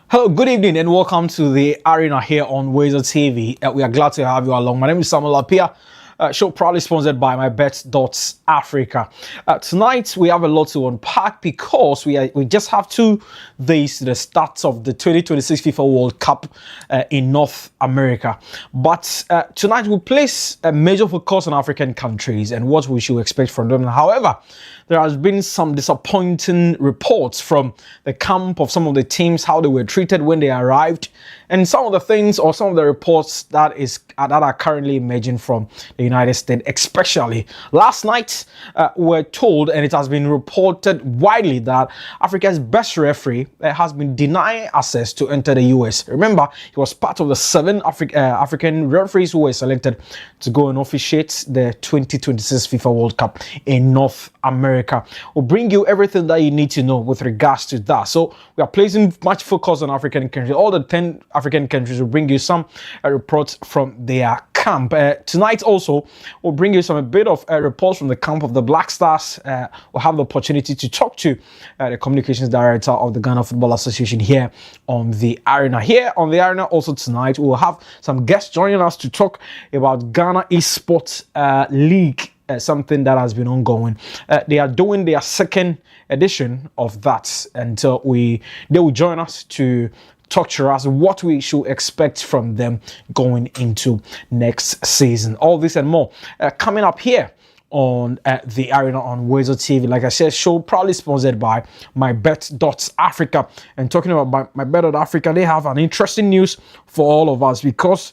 Hello, good evening, and welcome to the arena here on WoezorTV. We are glad to have you along. My name is Ekow Amoasi Appiah. Show proudly sponsored by my Bet.Africa. Tonight we have a lot to unpack because we just have 2 days to the start of the 2026 FIFA World Cup in North America. But tonight we'll place a major focus on African countries and what we should expect from them. However, there has been some disappointing reports from the camp of some of the teams, how they were treated when they arrived, and some of the things or some of the reports that are currently emerging from the United States, especially. Last night, we're told, and it has been reported widely, that Africa's best referee has been denied access to enter the US. Remember, he was part of the 7 African referees who were selected to go and officiate the 2026 FIFA World Cup in North America. We'll bring you everything that you need to know with regards to that. So we are placing much focus on African countries. All the 10 African countries will bring you some reports from their camp. Tonight also, we'll bring you a bit of reports from the camp of the Black Stars. We'll have the opportunity to talk to the communications director of the Ghana Football Association here on the arena. Here on the arena also tonight, we'll have some guests joining us to talk about Ghana Esports League. Something that has been ongoing. They are doing their 2nd edition of that, and they will join us to talk to us what we should expect from them going into next season. All this and more coming up here on the arena on WoezorTV. Like I said, show proudly sponsored by my Bet.Africa. And talking about my Bet.Africa, they have an interesting news for all of us because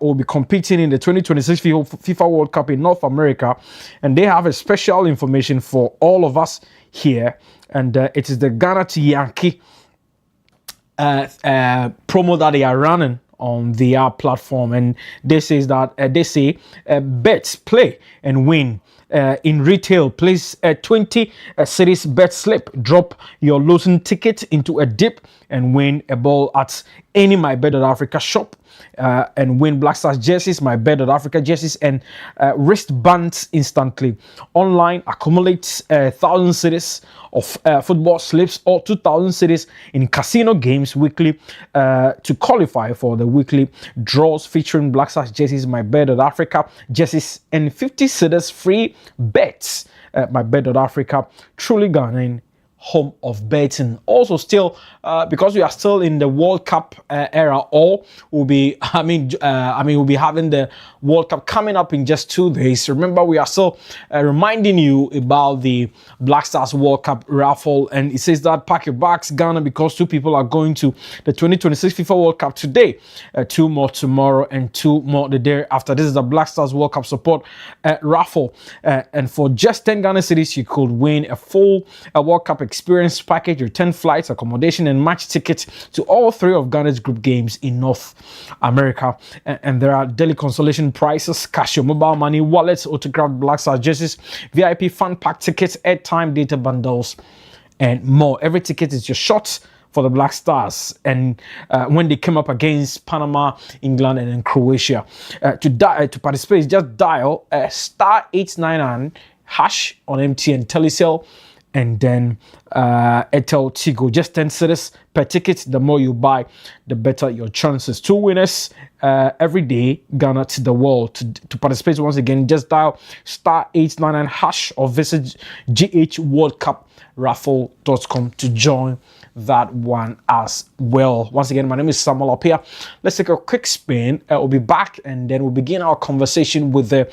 will be competing in the 2026 FIFA World Cup in North America, and they have a special information for all of us here, and it is the Ghana to Yankee promo that they are running on their platform, and they say bet, play and win. In retail, place 20 series bet slip. Drop your losing ticket into a dip and win a ball at any My Bet.Africa shop. And win Black Stars jerseys, My Bet.Africa jerseys, and wristbands instantly. Online, accumulate 1,000 cities of football slips or 2,000 cities in casino games weekly to qualify for the weekly draws featuring Black Stars jerseys, My Bet.Africa jerseys, and 50 cities free bets. My Bet.Africa, truly Ghanaian home of betting. Also, still because we are still in the World Cup era, or we'll be we'll be having the World Cup coming up in just 2 days. Remember, we are still reminding you about the Black Stars World Cup raffle, and it says that pack your bags, Ghana, because 2 people are going to the 2026 FIFA World Cup today, 2 more tomorrow, and 2 more the day after. This is the Black Stars World Cup support raffle, and for just 10 Ghana cities, you could win a full World Cup experience package, return flights, accommodation, and match tickets to all 3 of Ghana's group games in North America. And there are daily consolation prizes, cash, your mobile money, wallets, autographed Black Stars jerseys, VIP fan pack tickets, airtime, data bundles, and more. Every ticket is your shot for the Black Stars, and when they came up against Panama, England, and then Croatia. To participate, just dial *899# on MTN Telecel, and then Airtel Tigo. Just 10 cedis per ticket. The more you buy, the better your chances. 2 winners every day, Ghana to the world. To participate, once again, just dial *899# or visit ghworldcupraffle.com to join that one as well. Once again, my name is Ekow Appiah. Let's take a quick spin. We'll be back, and then we'll begin our conversation with the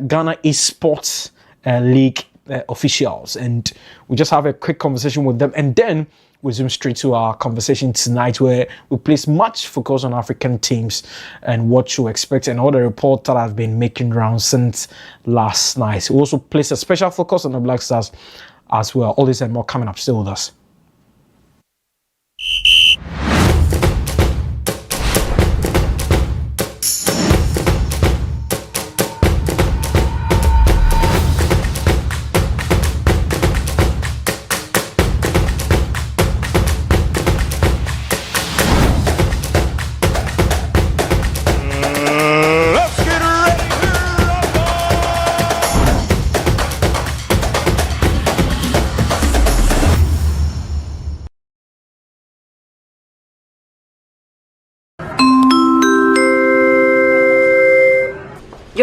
Ghana Esports League officials, and we just have a quick conversation with them, and then we zoom straight to our conversation tonight, where we place much focus on African teams and what you expect and all the reports that have been making rounds since last night. We also place a special focus on the Black Stars as well. All this and more coming up. Stay with us.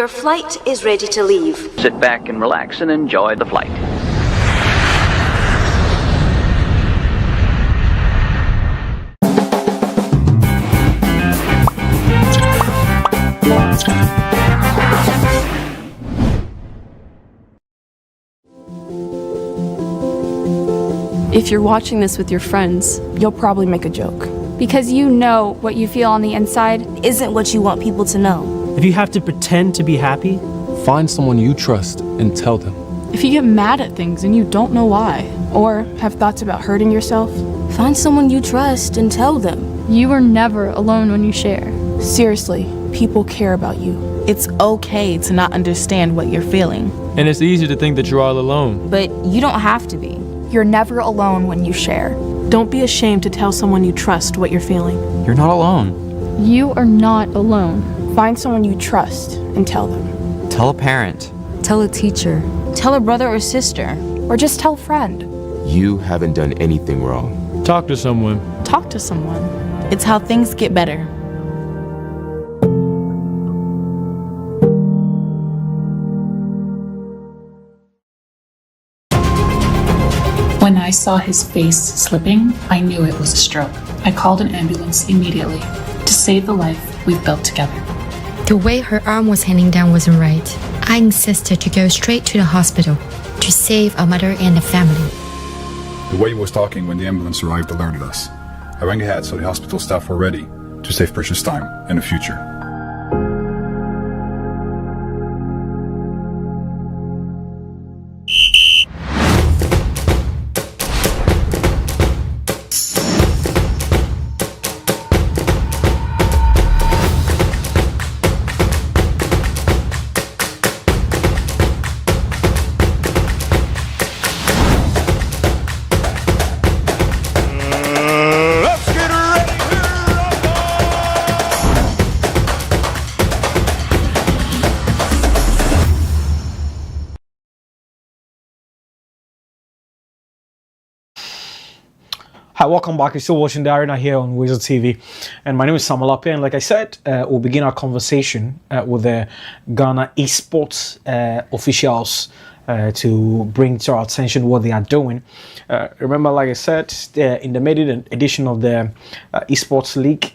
Your flight is ready to leave. Sit back and relax and enjoy the flight. If you're watching this with your friends, you'll probably make a joke. Because you know what you feel on the inside Isn't what you want people to know. If you have to pretend to be happy, find someone you trust and tell them. If you get mad at things and you don't know why, or have thoughts about hurting yourself, Find someone you trust and tell them. you are never alone when you share. seriously, people care about you. It's okay to not understand what you're feeling. And it's easy to think that you're all alone. But you don't have to be. You're never alone when you share. Don't be ashamed to tell someone you trust what you're feeling. You're not alone. You are not alone. Find someone you trust and tell them. Tell a parent. Tell a teacher. Tell a brother or sister. Or just tell a friend. You haven't done anything wrong. Talk to someone. Talk to someone. It's how things get better. When I saw his face slipping, I knew it was a stroke. I called an ambulance immediately to save the life we've built together. The way her arm was hanging down wasn't right. I insisted to go straight to the hospital to save our mother and the family. The way he was talking when the ambulance arrived alerted us. I rang ahead so the hospital staff were ready to save precious time and the future. Hi, welcome back. You're still watching the Arena here on WoezorTV, and my name is Ekow Amoasi, and like I said, we'll begin our conversation with the Ghana esports officials to bring to our attention what they are doing. Remember, like I said, in the maiden edition of the esports league,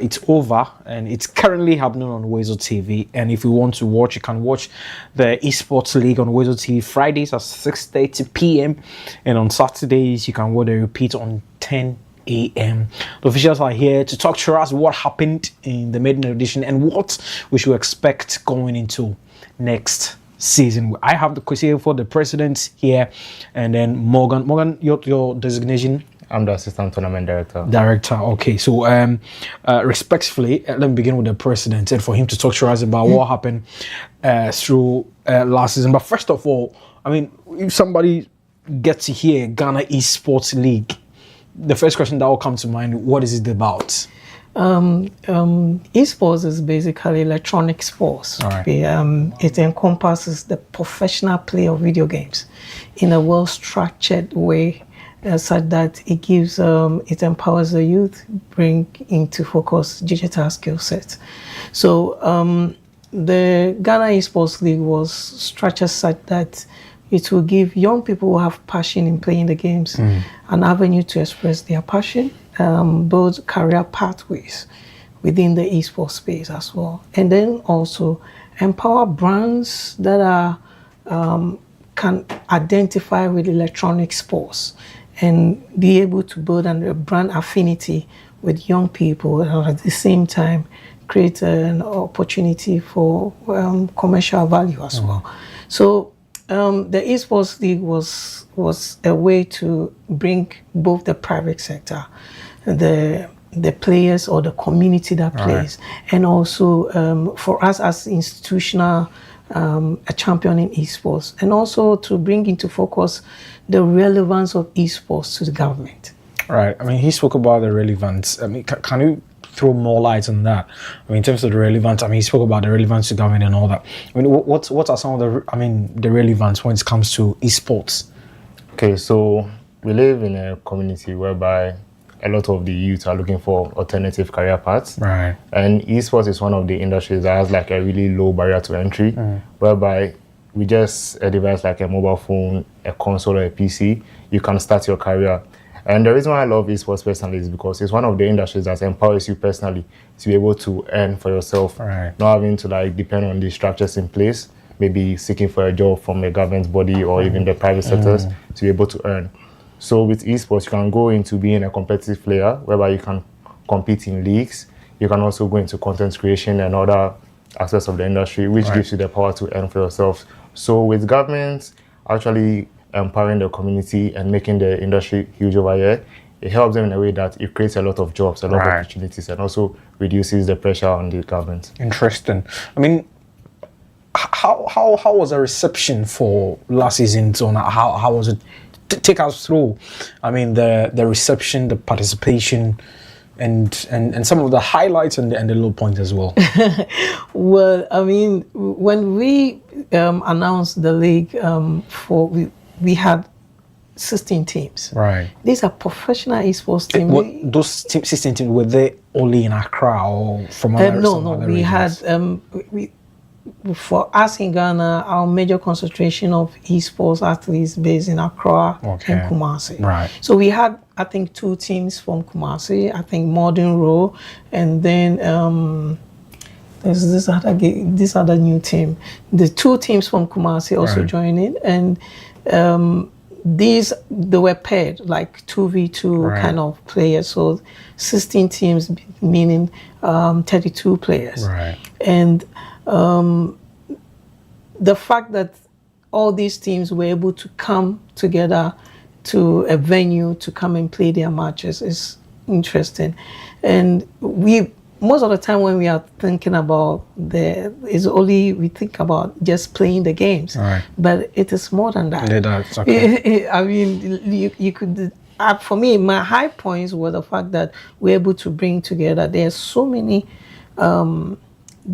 it's over and it's currently happening on WoezorTV. And if you want to watch, you can watch the esports league on WoezorTV Fridays at 6:30 p.m. and on Saturdays you can watch the repeat on 10 a.m. The officials are here to talk to us what happened in the maiden edition and what we should expect going into next season. I have the question for the president here, and then Morgan, your designation. I'm the assistant tournament director. Okay. So, respectfully, let me begin with the president and for him to talk to us about what happened through last season. But first of all, I mean, if somebody gets to hear Ghana Esports League, the first question that will come to mind: what is it about? Esports is basically electronic sports. All right. It encompasses the professional play of video games in a well-structured way, such that it gives, it empowers the youth, bring into focus digital skill sets. So the Ghana Esports League was structured such that it will give young people who have passion in playing the games an avenue to express their passion, build career pathways within the esports space as well. And then also empower brands that are can identify with electronic sports and be able to build a brand affinity with young people, and at the same time create an opportunity for commercial value as well. So the Esports League was a way to bring both the private sector, the players or the community that plays, and also for us as institutional a champion in esports, and also to bring into focus the relevance of esports to the government. Right. I mean, he spoke about the relevance. I mean, can you throw more light on that? I mean, in terms of the relevance, I mean, he spoke about the relevance to government and all that. I mean, what are some of the relevance when it comes to esports? Okay, so we live in a community whereby a lot of the youth are looking for alternative career paths. Right. And esports is one of the industries that has like a really low barrier to entry, whereby with just a device like a mobile phone, a console, or a PC, you can start your career. And the reason why I love esports personally is because it's one of the industries that empowers you personally to be able to earn for yourself, not having to like depend on the structures in place, maybe seeking for a job from a government body or even the private sectors to be able to earn. So with esports, you can go into being a competitive player, whereby you can compete in leagues. You can also go into content creation and other aspects of the industry, which gives you the power to earn for yourself. So with governments actually empowering the community and making the industry huge over here, it helps them in a way that it creates a lot of jobs, a lot of opportunities, and also reduces the pressure on the government. Interesting. I mean, how was the reception for last season? So how was it? Take us through. I mean, the reception, the participation, and some of the highlights and the low points as well. Well, I mean, when we announced the league, we had 16 teams. Right. These are professional esports teams. Those 16 teams, were they only in Accra or from other No, other we regions? had for us in Ghana, our major concentration of esports athletes based in Accra and Kumasi. Right. So we had, I think, 2 teams from Kumasi. I think Modern Row, and then there's this other new team. The 2 teams from Kumasi also joined in, and they were paired like 2v2 kind of players. So 16 teams, meaning 32 players. Right. And the fact that all these teams were able to come together to a venue to come and play their matches is interesting. And most of the time when we are thinking about we think about just playing the games, but it is more than that. I mean, you could. For me, my high points were the fact that we're able to bring together. There are so many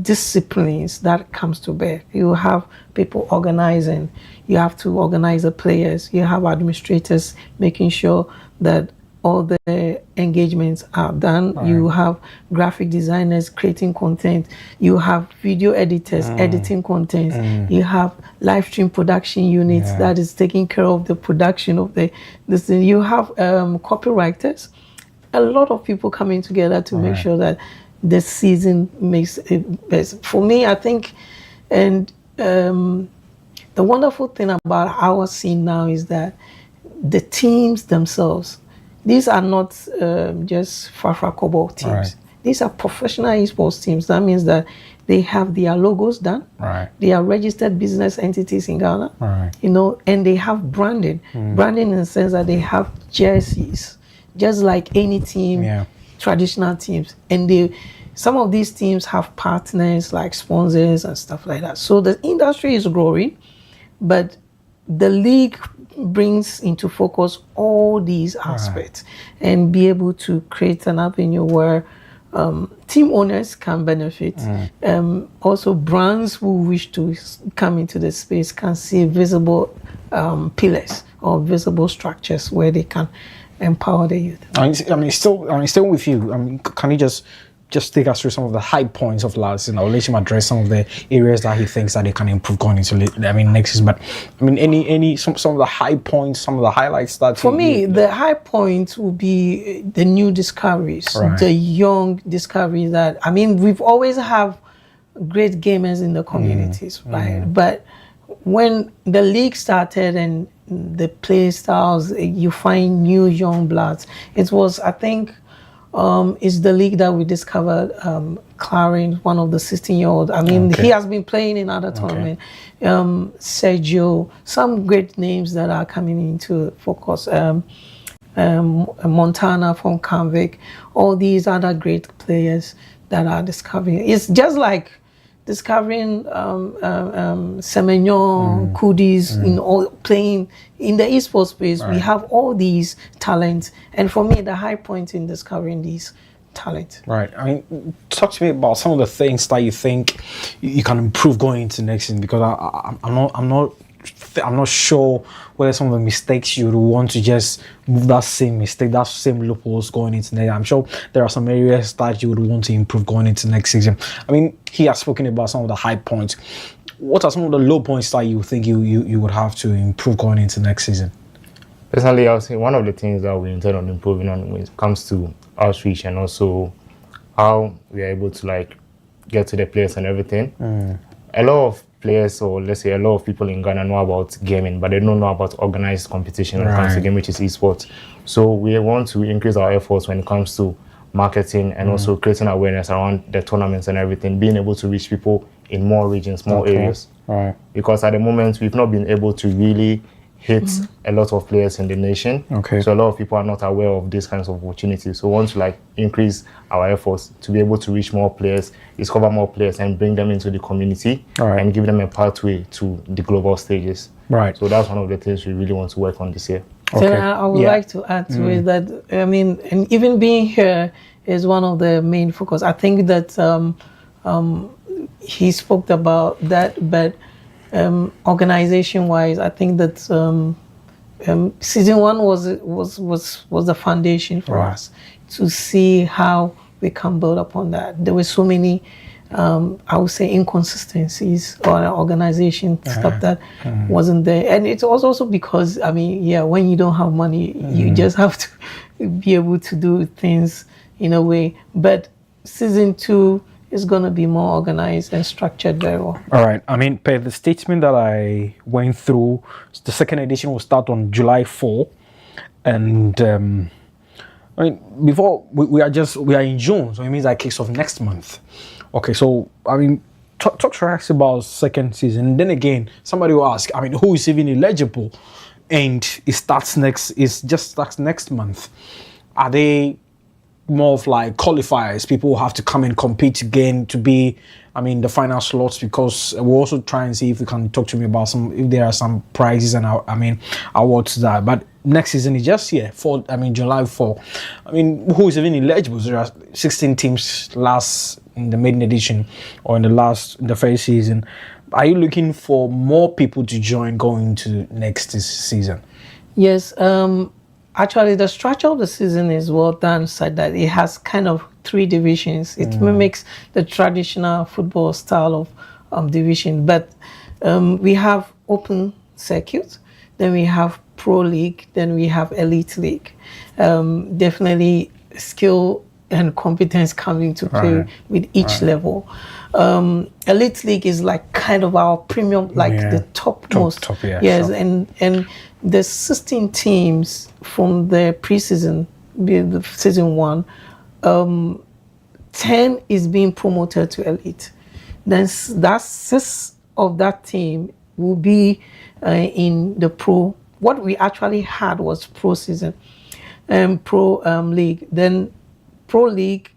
disciplines that comes to bear. You have people organizing, you have to organize the players, you have administrators making sure that all the engagements are done, you have graphic designers creating content, you have video editors editing content, you have live stream production units that is taking care of the production of this thing. You have copywriters, a lot of people coming together to make sure that this season makes it best. For me, I think, and the wonderful thing about our scene now is that the teams themselves, these are not just Kobo teams. These are professional esports teams. That means that they have their logos done. They are registered business entities in Ghana. You know, and they have branding. Branding in the sense that they have jerseys, just like any team, traditional teams. And some of these teams have partners like sponsors and stuff like that. So the industry is growing, but the league brings into focus all these aspects and be able to create an avenue where team owners can benefit. Also, brands who wish to come into the space can see visible pillars or visible structures where they can empower the youth. I mean, still with you. I mean, can you just take us through some of the high points of last season? I'll let him address some of the areas that he thinks that they can improve going into next season. But I mean, some of the high points, some of the highlights that for me, the high point will be the new discoveries, the young discoveries. That I mean, we've always have great gamers in the communities, right? But when the league started and the play styles, you find new young bloods. It was, I think, it's the league that we discovered. Clarin, one of the 16-year-old. I mean, he has been playing in other tournaments. Sergio, some great names that are coming into focus. Montana from Canvic, all these other great players that are discovering. It's just like discovering Semenyo, Kudis, playing in the esports space. We have all these talents, and for me, the high point in discovering these talents. Right. I mean, talk to me about some of the things that you think you can improve going into next season, because I'm not I'm not sure whether some of the mistakes you would want to just move that same mistake, that same loopholes going into next. I'm sure there are some areas that you would want to improve going into next season. I mean, he has spoken about some of the high points. What are some of the low points that you think you would have to improve going into next season? Personally, I would say one of the things that we intend on improving on when it comes to outreach and also how we are able to like get to the players and everything. A lot of players, or let's say a lot of people in Ghana know about gaming, but they don't know about organized competition when it comes to gaming, which is esports. So we want to increase our efforts when it comes to marketing and also creating awareness around the tournaments and everything, being able to reach people in more regions, more areas. Because at the moment, we've not been able to really hit a lot of players in the nation. So a lot of people are not aware of these kinds of opportunities. So we want to like increase our efforts to be able to reach more players, discover more players, and bring them into the community and give them a pathway to the global stages. So that's one of the things we really want to work on this year. So I would like to add to it that, I mean, and even being here is one of the main focus. I think that he spoke about that, but organization-wise, I think that season one was the foundation for us to see how we can build upon that. There were so many, I would say, inconsistencies or organization stuff that wasn't there, and it was also because, I mean, when you don't have money, you just have to be able to do things in a way. But season two is going to be more organized and structured very well. All right. I mean, per the statement that I went through, the second edition will start on July 4. And I mean, before we are in June, so it means that kicks off next month. Okay, so I mean, talk to us about second season. And then again, somebody will ask, I mean, who is even eligible? And it just starts next month. Are they more of like qualifiers? People will have to come and compete again to be, I mean, the final slots, because we'll also try and see if you can talk to me about if there are some prizes and awards that. But next season is just here July 4. I mean, who is even eligible? There are 16 teams last in the maiden edition or in the first season. Are you looking for more people to join going into next season? Yes. Actually, the structure of the season is well done, so that it has kind of 3 divisions. It mimics the traditional football style of division, but we have open circuit, then we have pro league, then we have elite league. Definitely skill and competence come into play with each level. Elite league is like kind of our premium, like the topmost. Yes, and the 16 teams from the preseason, the season 1, 10 is being promoted to elite. Then that 6 of that team will be in the pro. What we actually had was pro season, pro league. Then pro league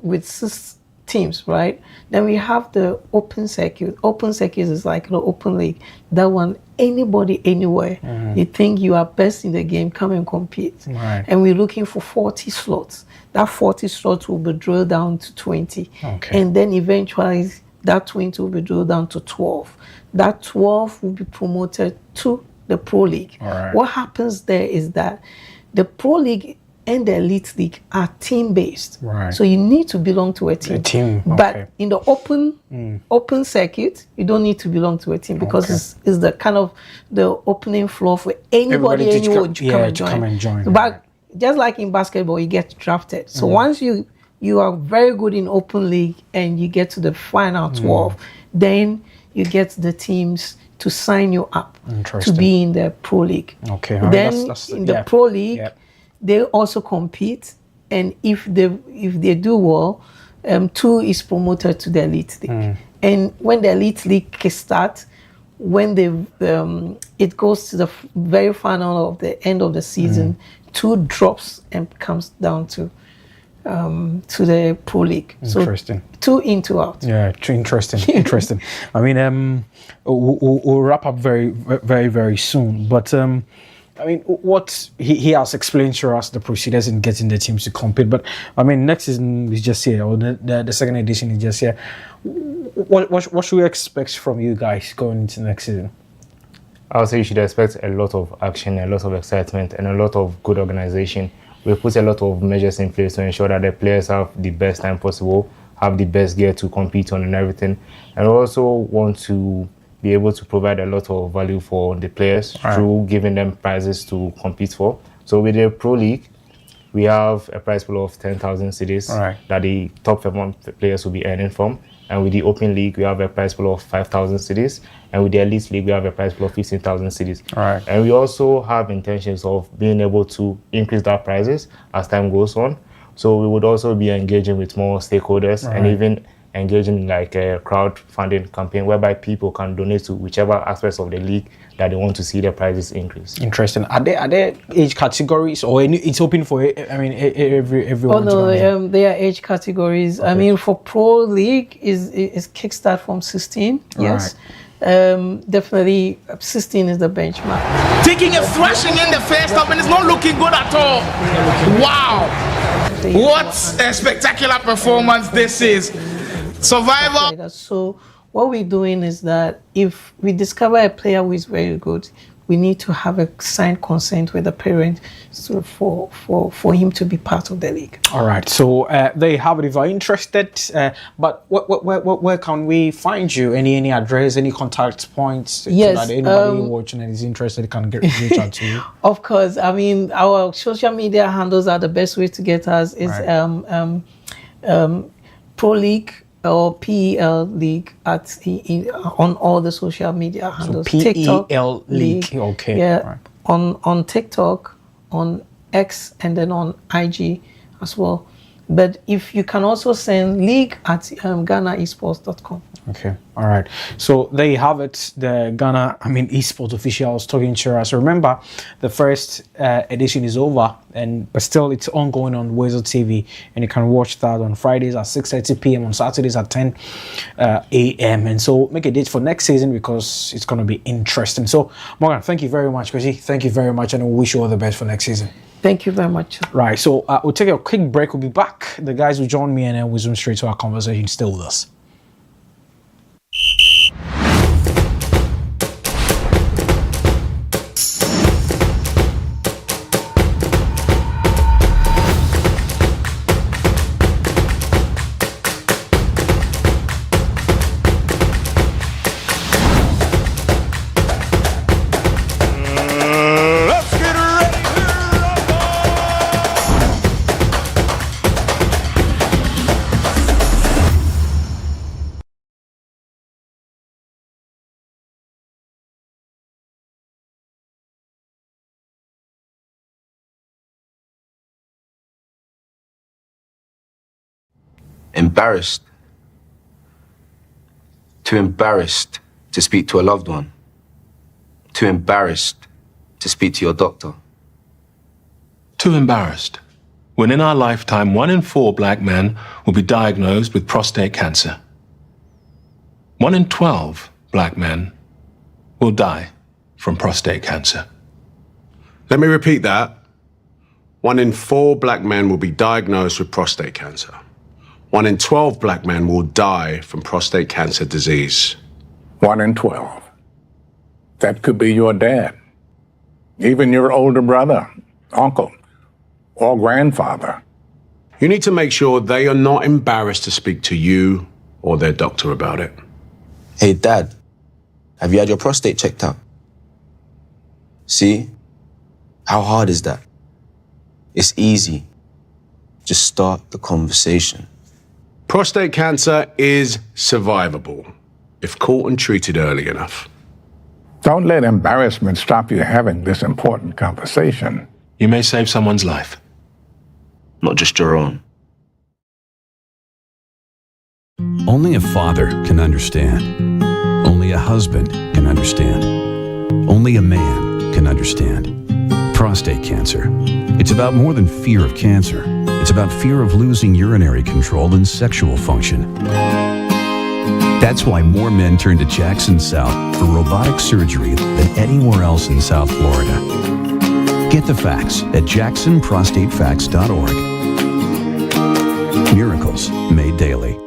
with 6 teams, right? Then we have the open circuit. Open circuit is like the open league. That one, anybody, anywhere, you think you are best in the game, come and compete. And we're looking for 40 slots. That 40 slots will be drilled down to 20. And then eventually that 20 will be drilled down to 12. That 12 will be promoted to the pro league. What happens there is that the pro league and the elite league are team-based. So you need to belong to a team. But in the open circuit, you don't need to belong to a team, because it's the kind of the opening floor for anybody to come and join. But just like in basketball, you get drafted. So once you are very good in open league and you get to the final 12, then you get the teams to sign you up to be in the pro league. Then in the pro league, they also compete, and if they do well, 2 is promoted to the elite league. And when the elite league starts, when it goes to the very final of the end of the season, 2 drops and comes down to the pro league. Interesting. So 2 in, 2 out. Yeah, interesting. I mean, we'll wrap up very, very, very soon. But I mean, what he has explained to us the procedures in getting the teams to compete. But I mean, next season is just here, or the second edition is just here. What should we expect from you guys going into next season? I would say you should expect a lot of action, a lot of excitement, and a lot of good organization. We put a lot of measures in place to ensure that the players have the best time possible, have the best gear to compete on and everything. And we also want to be able to provide a lot of value for the players through giving them prizes to compete for. So with the Pro League, we have a prize pool of 10,000 cedis that the top 7 players will be earning from. And with the Open League, we have a prize pool of 5,000 cedis. And with the Elite League, we have a prize pool of 15,000 cedis. And we also have intentions of being able to increase that prizes as time goes on. So we would also be engaging with more stakeholders and even engaging in like a crowdfunding campaign whereby people can donate to whichever aspects of the league that they want to see their prizes increase. Interesting. Are there age categories or it's open for everyone? Oh no, there are age categories. I mean, for Pro League is kickstart from 16. Yes. Definitely 16 is the benchmark. Taking a thrashing in the first half and it's not looking good at all. Wow. What a spectacular performance this is. Survivor. So what we're doing is that if we discover a player who is very good, we need to have a signed consent with the parent for him to be part of the league. All right. So they have it if you're interested. But where can we find you? Any address, any contact points? Yes. So that anybody watching and is interested can reach out to you. Of course. I mean, our social media handles are the best way to get us. Is Pro League or PEL League on all the social media handles. So PEL League. Okay. Yeah. On TikTok, on X, and then on IG as well. But if you can also send league@ghanaesports.com. Okay. All right. So there you have it. The Ghana, esports officials talking to us. Remember, the first edition is over, but still it's ongoing on WoezorTV, and you can watch that on Fridays at 6:30 p.m. on Saturdays at 10 a.m. And so make a date for next season because it's going to be interesting. So Morgan, thank you very much, Kwesi. Thank you very much, and we wish you all the best for next season. Thank you very much. Right. So we'll take a quick break. We'll be back. The guys will join me, and then we'll zoom straight to our conversation. Still with us. Embarrassed. Too embarrassed to speak to a loved one. Too embarrassed to speak to your doctor. Too embarrassed. When in our lifetime, 1 in 4 black men will be diagnosed with prostate cancer. 1 in 12 black men will die from prostate cancer. Let me repeat that. 1 in 4 black men will be diagnosed with prostate cancer. 1 in 12 black men will die from prostate cancer disease. 1 in 12. That could be your dad, even your older brother, uncle, or grandfather. You need to make sure they are not embarrassed to speak to you or their doctor about it. Hey, Dad, have you had your prostate checked out? See? How hard is that? It's easy. Just start the conversation. Prostate cancer is survivable if caught and treated early enough. Don't let embarrassment stop you having this important conversation. You may save someone's life. Not just your own. Only a father can understand. Only a husband can understand. Only a man can understand. Prostate cancer. It's about more than fear of cancer. It's about fear of losing urinary control and sexual function. That's why more men turn to Jackson South for robotic surgery than anywhere else in South Florida. Get the facts at jacksonprostatefacts.org. Miracles made daily.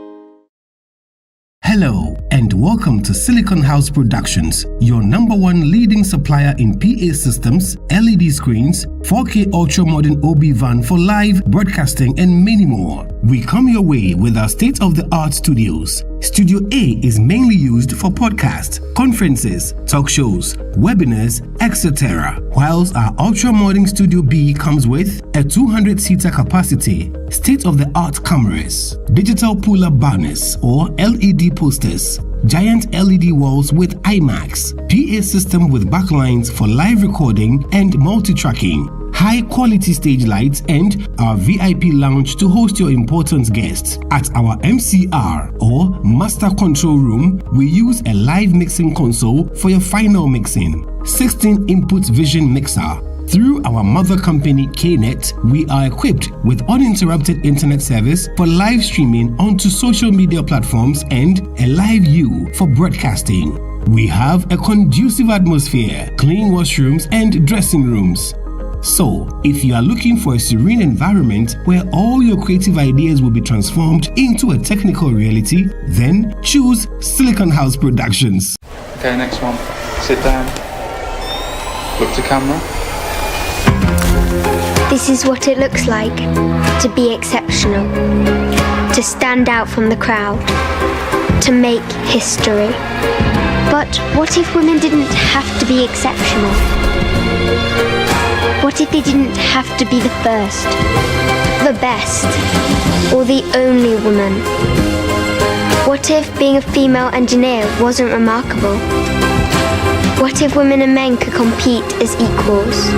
Hello, and welcome to Silicon House Productions, your #1 leading supplier in PA systems, LED screens, 4K ultra-modern OB van for live broadcasting, and many more. We come your way with our state-of-the-art studios. Studio A is mainly used for podcasts, conferences, talk shows, webinars, etc. Whilst our ultra-modern Studio B comes with a 200-seater capacity, state-of-the-art cameras, digital pull-up banners or LED posters, giant LED walls with IMAX, PA system with backlines for live recording and multi-tracking, high-quality stage lights, and our VIP lounge to host your important guests. At our MCR or Master Control Room, we use a live mixing console for your final mixing, 16-input vision mixer. Through our mother company KNet, we are equipped with uninterrupted internet service for live streaming onto social media platforms and a live view for broadcasting. We have a conducive atmosphere, clean washrooms and dressing rooms. So, if you are looking for a serene environment where all your creative ideas will be transformed into a technical reality, then choose Silicon House Productions. Okay, next one. Sit down. Look to camera. This is what it looks like to be exceptional, to stand out from the crowd, to make history. But what if women didn't have to be exceptional? What if they didn't have to be the first, the best, or the only woman? What if being a female engineer wasn't remarkable? What if women and men could compete as equals?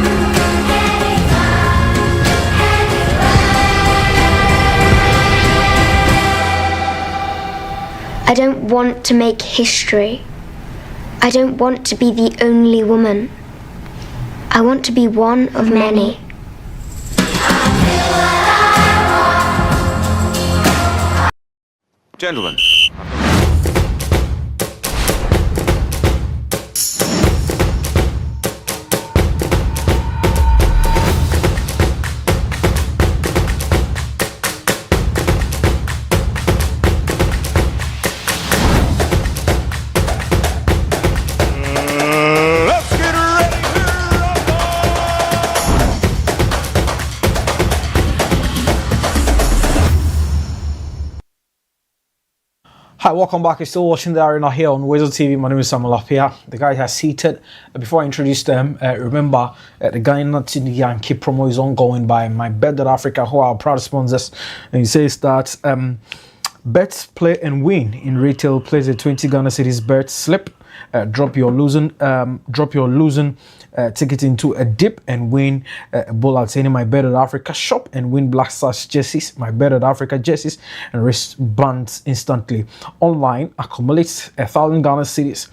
I don't want to make history. I don't want to be the only woman. I want to be one of many. Gentlemen. Hi, welcome back. You're still watching the Arena here on WoezorTV. My name is Ekow Amoasi Appiah. The guys are seated. Before I introduce them, remember the Ghana Yankee promo is ongoing by My Bet.Africa, who are our proud sponsors. And it says that bet, play, and win in retail. Plays a 20 Ghana Cedis bet slip. Drop your losing ticket into a dip and win a ball at any My Bet.Africa shop and win Black Stars jerseys, My Bet.Africa jerseys, and wristbands instantly. Online, accumulate 1,000 Ghana Cedis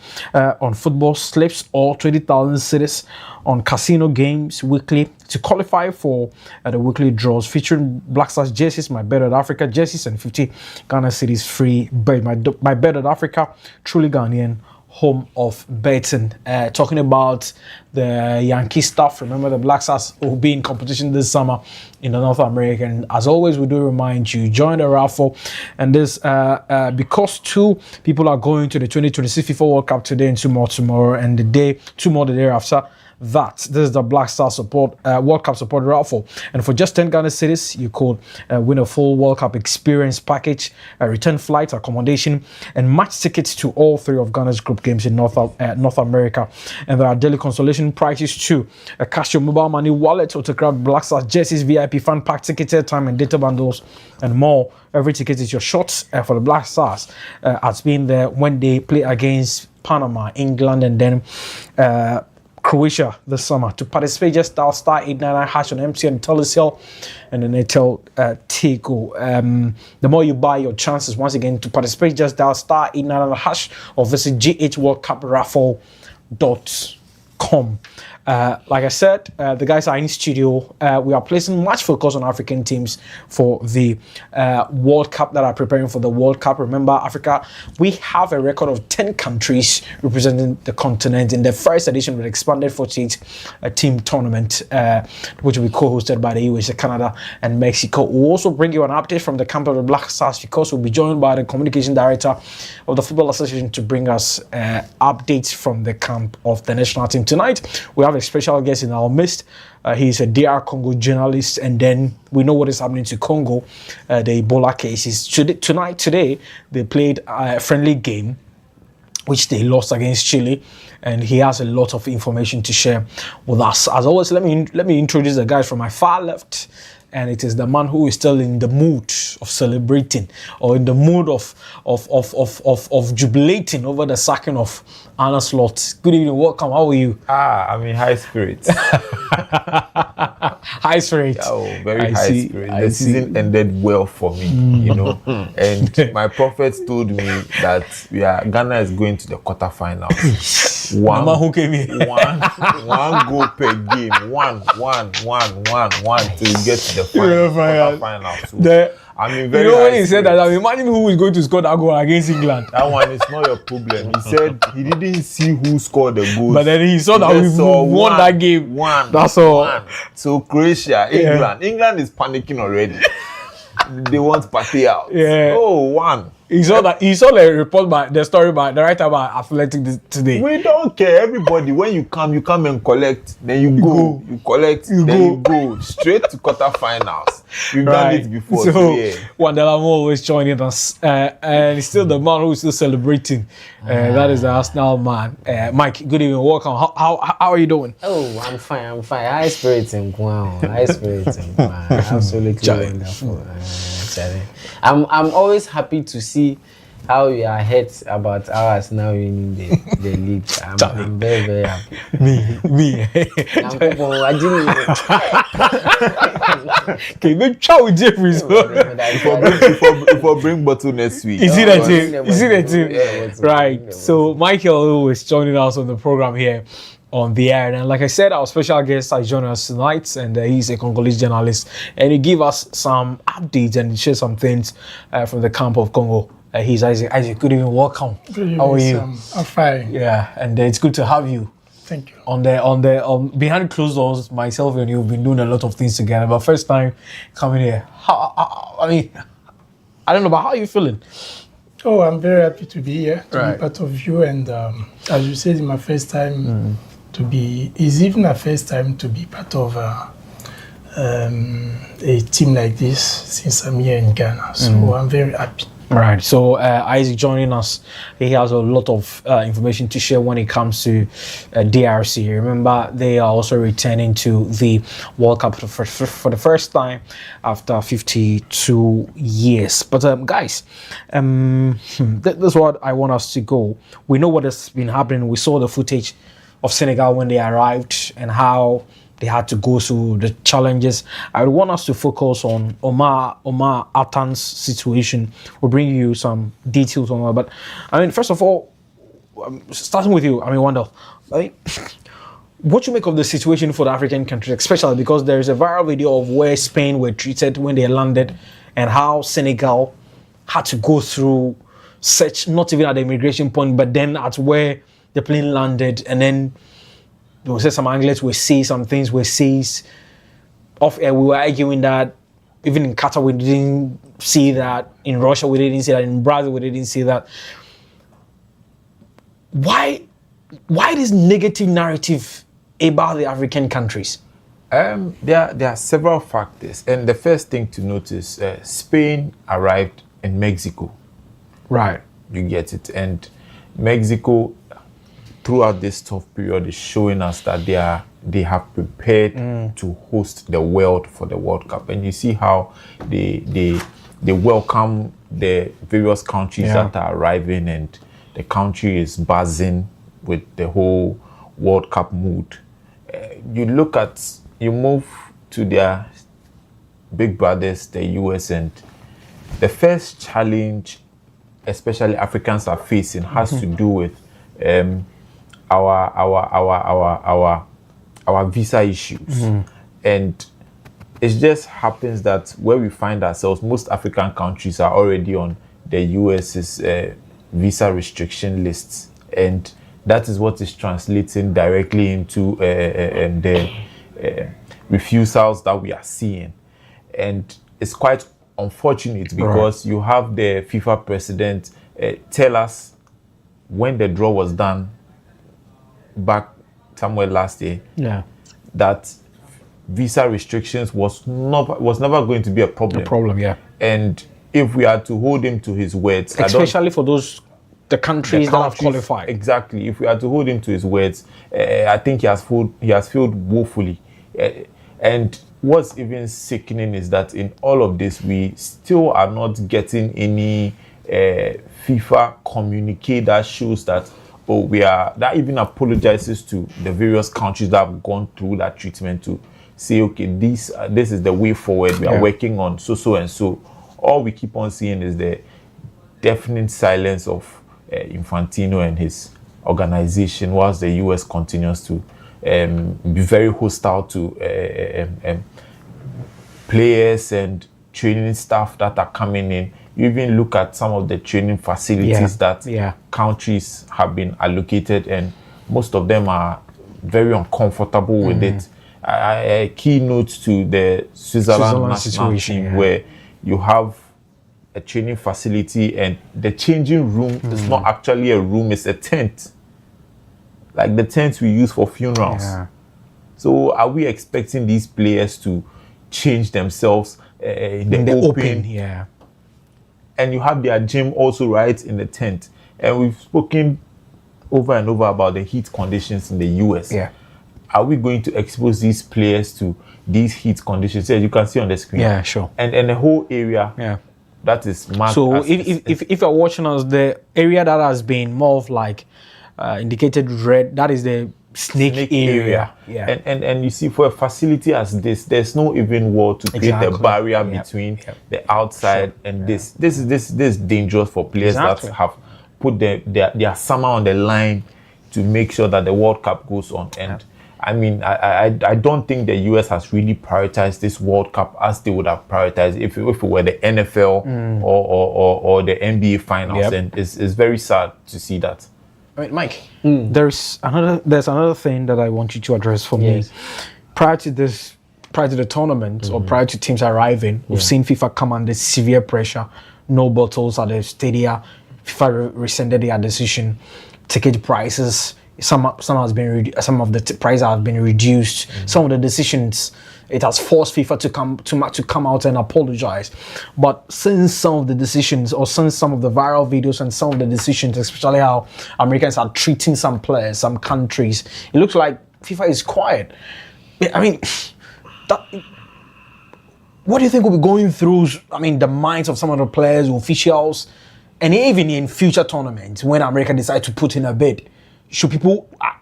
on football slips or 20,000 Cedis on casino games weekly to qualify for the weekly draws featuring Black Stars jerseys, My Bet.Africa jerseys, and 50 Ghana Cedis free bet. My Bet.Africa, truly Ghanaian, home of betting. Talking about the Yankee stuff, remember the Black Stars will be in competition this summer in the North America, and as always we do remind you, join the raffle. And this because 2 people are going to the 2026 FIFA World Cup today and 2 more tomorrow, and two more the day after that. This is the Black Star support World Cup support raffle, and for just 10 Ghana Cedis you could win a full World Cup experience package, return flight, accommodation, and match tickets to all 3 of Ghana's group games in North America. And there are daily consolation prizes too: a cash your mobile money wallet, autographed Black Stars jerseys, VIP fan pack tickets, airtime and data bundles, and more. Every ticket is your shot for the Black Stars as being there when they play against Panama, England, and then Croatia this summer. To participate, just dial *899# on MTN Telecel and then Airtel Tigo. The more you buy, your chances. Once again, to participate, just dial *899# or visit GHWorldCupRaffle.com. Like I said, the guys are in studio. We are placing much focus on African teams for the World Cup that are preparing for the World Cup. Remember, Africa, we have a record of 10 countries representing the continent in the first edition of the expanded 48 team tournament, which will be co-hosted by the USA, Canada, and Mexico. We'll also bring you an update from the camp of the Black Stars, because we'll be joined by the communication director of the Football Association to bring us updates from the camp of the national team. Tonight, we have a special guest in our midst. He's a DR Congo journalist, and then we know what is happening to Congo, the Ebola cases. Today, they played a friendly game, which they lost against Chile, and he has a lot of information to share with us. As always, let me introduce the guys from my far left, and it is the man who is still in the mood of celebrating, or in the mood of jubilating over the sacking of Arne Slot. Good evening, welcome. How are you? I'm in high spirits. High spirits. Oh, very high spirits. The season ended well for me, you know. And my prophets told me that Ghana is going to the quarterfinals. One goal per game. One to get to the quarterfinals. So, I mean, very when he said that, I mean, imagine who is going to score that goal against England. That one is not your problem. He said he didn't see who scored the goal, but then he saw that we won that game. That's all. So Croatia, England. Yeah. England is panicking already. They want party out. Yeah. Oh, one. He saw the report by the story by the writer about Athletic today. We don't care. Everybody, when you come and collect. Then you go. You collect. You go straight to quarterfinals. We've done it before. So Wandela Mo always joining us, and he's still the man who's still celebrating. That is the Arsenal man. Mike, good evening. Welcome. How are you doing? Oh, I'm fine. High spirits and absolutely wonderful. I'm always happy to see how you are ahead about ours now in the league. I'm very, very happy. Me. Okay, make chow with Jeffries. If I bring bottle next week. Is it a team? Right. So Michael is joining us on the program here on the air, and like I said, our special guest is joining us tonight, and he's a Congolese journalist, and he give us some updates and share some things from the camp of Congo. He's Isaac. Isaac, good evening, welcome. Good evening, how are you? I'm fine. Yeah, and it's good to have you. Thank you. On behind closed doors, myself and you've been doing a lot of things together, but first time coming here. I mean, I don't know, but how are you feeling? Oh, I'm very happy to be here, to be part of you, and as you said, it's my first time. It's even a first time to be part of a team like this since I'm here in Ghana. So I'm very happy. Right. So Isaac joining us, he has a lot of information to share when it comes to DRC. Remember, they are also returning to the World Cup for the first time after 52 years. But guys, that's what I want us to go. We know what has been happening. We saw the footage of Senegal when they arrived and how they had to go through the challenges. I would want us to focus on Omar Attan's situation. We'll bring you some details on that. But I mean, first of all, starting with you, I mean, Wandel, what you make of the situation for the African countries, especially because there is a viral video of where Spain were treated when they landed and how Senegal had to go through such, not even at the immigration point, but then at where the plane landed, and then they will say some anglers will see some things were seized. Off air, we were arguing that even in Qatar we didn't see that, in Russia we didn't see that, in Brazil we didn't see that. Why this negative narrative about the African countries? There are several factors, and the first thing to notice, Spain arrived in Mexico. Right. You get it, and Mexico, throughout this tough period, is showing us that they have prepared to host the world for the World Cup, and you see how they welcome the various countries that are arriving, and the country is buzzing with the whole World Cup mood. You move to their big brothers, the US, and the first challenge, especially Africans are facing, has to do with our our visa issues. And it just happens that where we find ourselves, most African countries are already on the US's visa restriction lists, and that is what is translating directly into the refusals that we are seeing. And it's quite unfortunate because you have the FIFA president tell us when the draw was done back somewhere last year that visa restrictions was never going to be a problem. And if we are to hold him to his words, especially for the countries that have qualified. Exactly. If we are to hold him to his words, I think he has failed woefully. And what's even sickening is that in all of this, we still are not getting any FIFA communique that shows that that even apologizes to the various countries that have gone through that treatment to say, okay, this is the way forward. We are working on so and so. All we keep on seeing is the deafening silence of Infantino and his organization, whilst the US continues to be very hostile to players and training staff that are coming in. You even look at some of the training facilities that countries have been allocated, and most of them are very uncomfortable with it. A keynote to the Switzerland national team where you have a training facility and the changing room is not actually a room, it's a tent. Like the tents we use for funerals. So are we expecting these players to change themselves in the open? And you have their gym also right in the tent. And we've spoken over and over about the heat conditions in the US. Are we going to expose these players to these heat conditions? As you can see on the screen. And the whole area that is marked. So if you're watching us, the area that has been more of like indicated red, that is the snake area. And you see, for a facility as this, there's no even wall to create the barrier between the outside and this. This is dangerous for players that have put their summer on the line to make sure that the World Cup goes on. And I mean, I don't think the US has really prioritized this World Cup as they would have prioritized if it were the NFL or the NBA finals. And it's very sad to see that. All right, Mike, there's another thing that I want you to address for me. Prior to the tournament or prior to teams arriving, we've seen FIFA come under severe pressure. No bottles at the stadia. FIFA rescinded their decision. Ticket prices, some of the prices have been reduced. Some of the decisions, it has forced FIFA to come out and apologize. But since some of the decisions, or since some of the viral videos and some of the decisions, especially how Americans are treating some players, some countries, it looks like FIFA is quiet. I mean, what do you think will be going through, the minds of some of the players, officials, and even in future tournaments when America decides to put in a bid?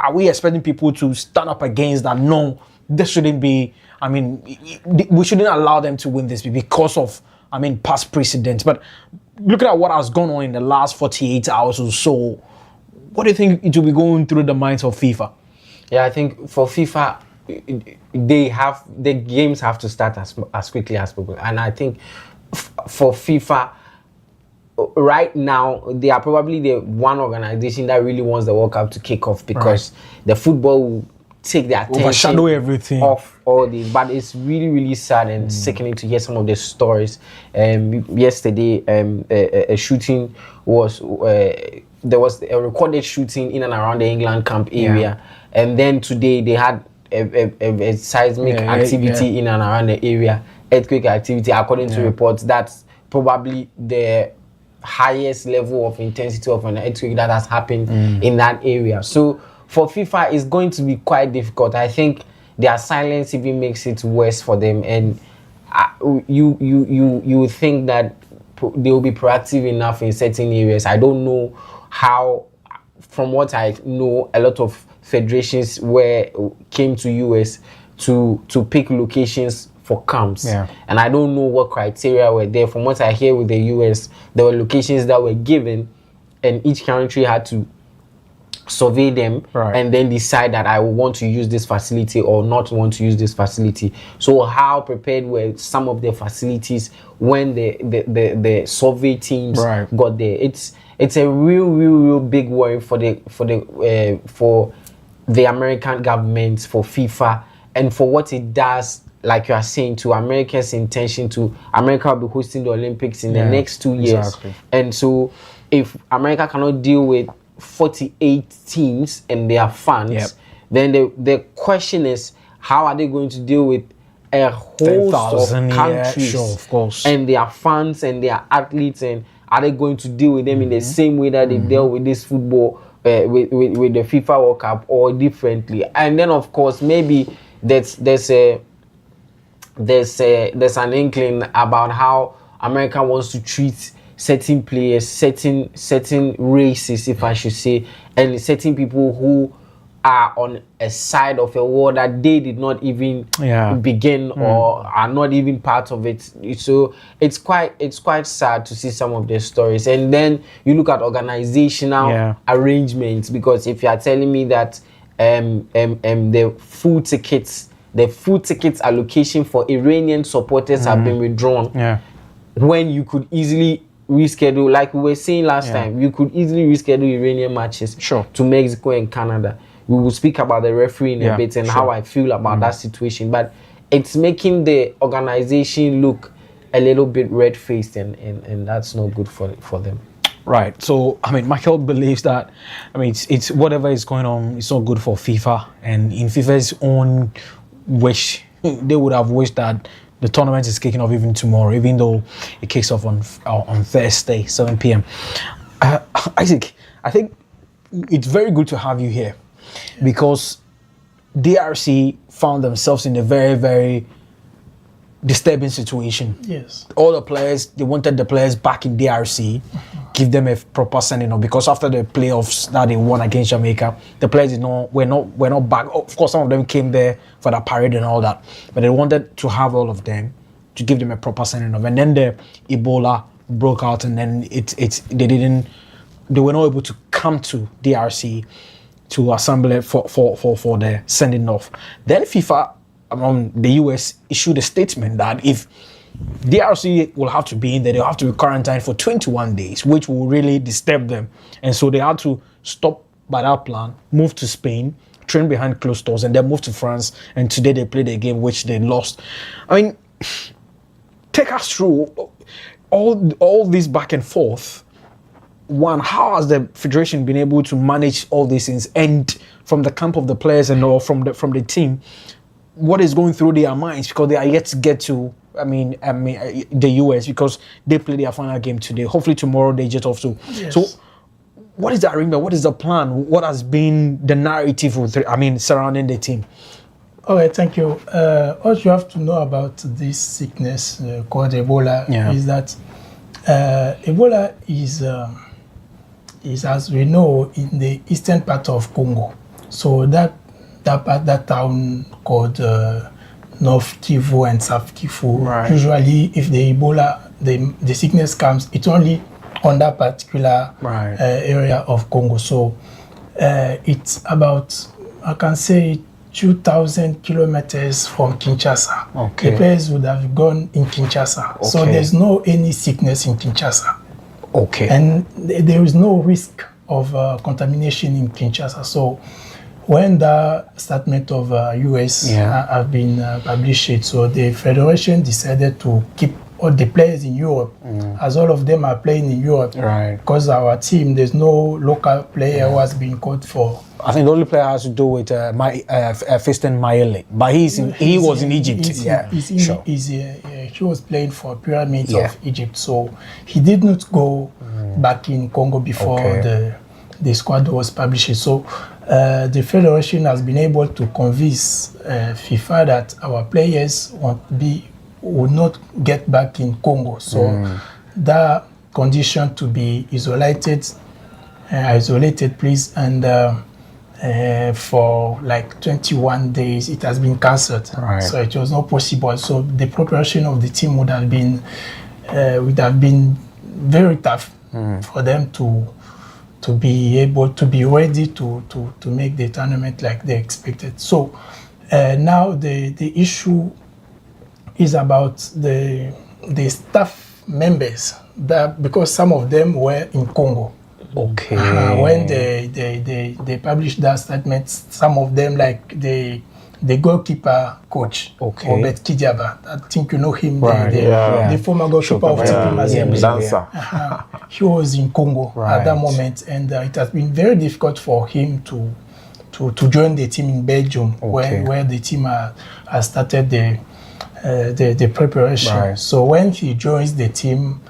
Are we expecting people to stand up against that? No, this shouldn't be. We shouldn't allow them to win this because of, past precedents. But looking at what has gone on in the last 48 hours or so, what do you think it will be going through the minds of FIFA? Yeah, I think for FIFA, the games have to start as quickly as possible. And I think for FIFA, right now, they are probably the one organization that really wants the World Cup to kick off because the football will take their attention, overshadow everything off all this. But it's really, really sad and sickening to hear some of the stories. Yesterday, a shooting was there was a recorded shooting in and around the England camp area, and then today they had a seismic activity in and around the area, earthquake activity. According to reports, that's probably the highest level of intensity of an earthquake that has happened in that area. So for FIFA, it's going to be quite difficult. I think their silence even makes it worse for them. And you would think that they will be proactive enough in certain areas. I don't know how. From what I know, a lot of federations came to US to pick locations for camps, and I don't know what criteria were there. From what I hear with the US, there were locations that were given, and each country had to survey them, and then decide that I want to use this facility or not want to use this facility. So how prepared were some of the facilities when the survey teams got there? It's a real big worry for the American government, for FIFA, and for what it does, like you are saying, to America's intention to America will be hosting the Olympics in the next 2 years. Exactly. And so if America cannot deal with 48 teams and their fans, then the question is, how are they going to deal with a host of countries of course, and their fans and their athletes, and are they going to deal with them in the same way that they dealt with this football with the FIFA World Cup, or differently? And then of course maybe there's an inkling about how America wants to treat certain players, certain races, if I should say, and certain people who are on a side of a war that they did not even begin or are not even part of it. So it's quite sad to see some of their stories. And then you look at organizational arrangements, because if you are telling me that the food tickets allocation for Iranian supporters have been withdrawn, when you could easily reschedule, like we were saying last time, you could easily reschedule Iranian matches to Mexico and Canada. We will speak about the referee in a bit and how I feel about that situation, but it's making the organization look a little bit red-faced, and that's not good for them. Right. So, I mean, Michael believes that, I mean, it's whatever is going on, it's not good for FIFA, and in FIFA's own wish, they would have wished that the tournament is kicking off even tomorrow, even though it kicks off on Thursday, 7 p.m. Isaac, I think it's very good to have you here, because DRC found themselves in a very, very disturbing situation. Yes. All the players, they wanted the players back in DRC, give them a proper sending off, because after the playoffs that they won against Jamaica, the players were not back. Of course, some of them came there for the parade and all that, but they wanted to have all of them to give them a proper sending off. And then the Ebola broke out, and then they were not able to come to DRC to assemble it for the sending off. Then FIFA, the US, issued a statement that if DRC will have to be in there, they'll have to be quarantined for 21 days, which will really disturb them. And so they had to stop by that plan, move to Spain, train behind closed doors, and then move to France. And today they played a game which they lost. I mean, take us through all this back and forth. One, how has the federation been able to manage all these things? And from the camp of the players and or from the team, what is going through their minds? Because they are yet to get to, the US, because they play their final game today. Hopefully tomorrow they jet off too. Yes. So what is the arrangement? What is the plan? What has been the narrative surrounding the team? All right, thank you. What you have to know about this sickness called Ebola is that Ebola is, as we know, in the eastern part of Congo. So that town called North Kivu and South Kivu. Usually, if the Ebola, the sickness comes, it's only on that particular area of Congo. So it's about, I can say, 2,000 kilometers from Kinshasa. Okay. The players would have gone in Kinshasa. Okay. So there's no any sickness in Kinshasa. Okay. And there is no risk of contamination in Kinshasa. So when the statement of US have been published, so the federation decided to keep all the players in Europe, as all of them are playing in Europe. Right. Because our team, there's no local player who has been called for. I think the only player has to do with Fiston Mayele, but he was in Egypt. He was playing for Pyramids of Egypt, so he did not go back in Congo before the squad was published. So the federation has been able to convince FIFA that our players would not get back in Congo. So that condition to be isolated, please, and for like 21 days it has been cancelled. So it was not possible. So the preparation of the team would have been very tough for them to be able to be ready to make the tournament like they expected. So now the issue is about the staff members, that because some of them were in Congo. Okay. When they published that statement, some of them, like the goalkeeper coach, Robert Kijaba, I think you know him, the former goalkeeper of Mazembe. He was in Congo at that moment, and it has been very difficult for him to join the team in Belgium, where the team has started the preparation. So when he joins the team,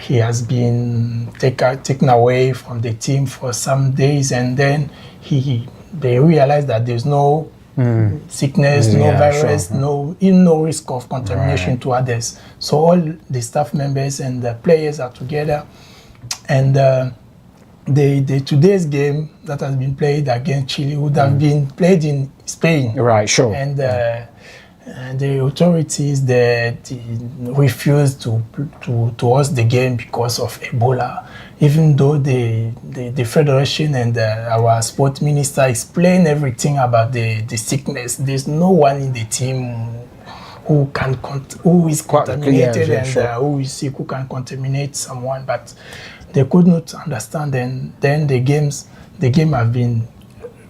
he has been taken away from the team for some days, and then they realize that there's no sickness, no virus, no risk of contamination to others. So all the staff members and the players are together, and the today's game that has been played against Chile would have been played in Spain. Right, sure. And the authorities refused to host the game because of Ebola, even though the federation and our sport minister explained everything about the sickness. There's no one in the team who is contaminated and who is sick, who can contaminate someone, but they could not understand. And then the game have been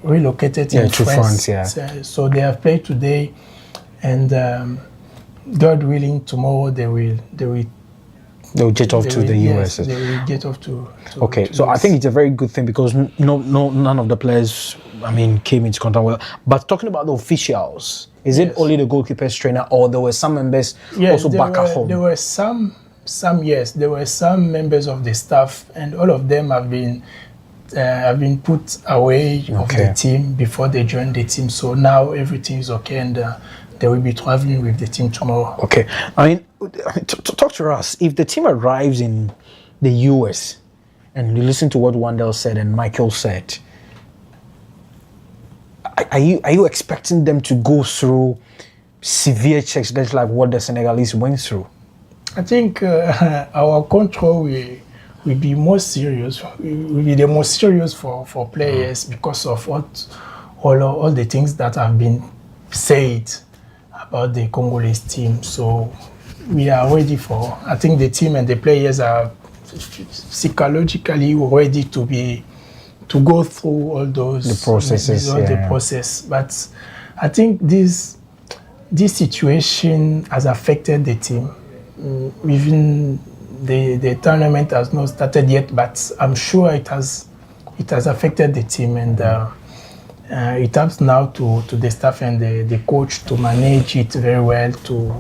relocated in France. So they have played today. And God willing, tomorrow they will jet off to the US. They will get off to okay, so I think it's a very good thing because none of the players, came into contact with. But talking about the officials, is it only the goalkeepers trainer, or there were some members also back at home? There were some there were some members of the staff, and all of them have been put away of the team before they joined the team. So now everything is okay, and they will be traveling with the team tomorrow. Okay, talk to us. If the team arrives in the US, and you listen to what Wandel said and Michael said, are you expecting them to go through severe checks, just like what the Senegalese went through? I think our control will be more serious. Will be the most serious for players because of all the things that have been said about the Congolese team. So we are ready I think the team and the players are psychologically ready to go through all those the processes. The process. But I think this situation has affected the team. Even the tournament has not started yet, but I'm sure it has affected the team, and it helps now to the staff and the coach to manage it very well.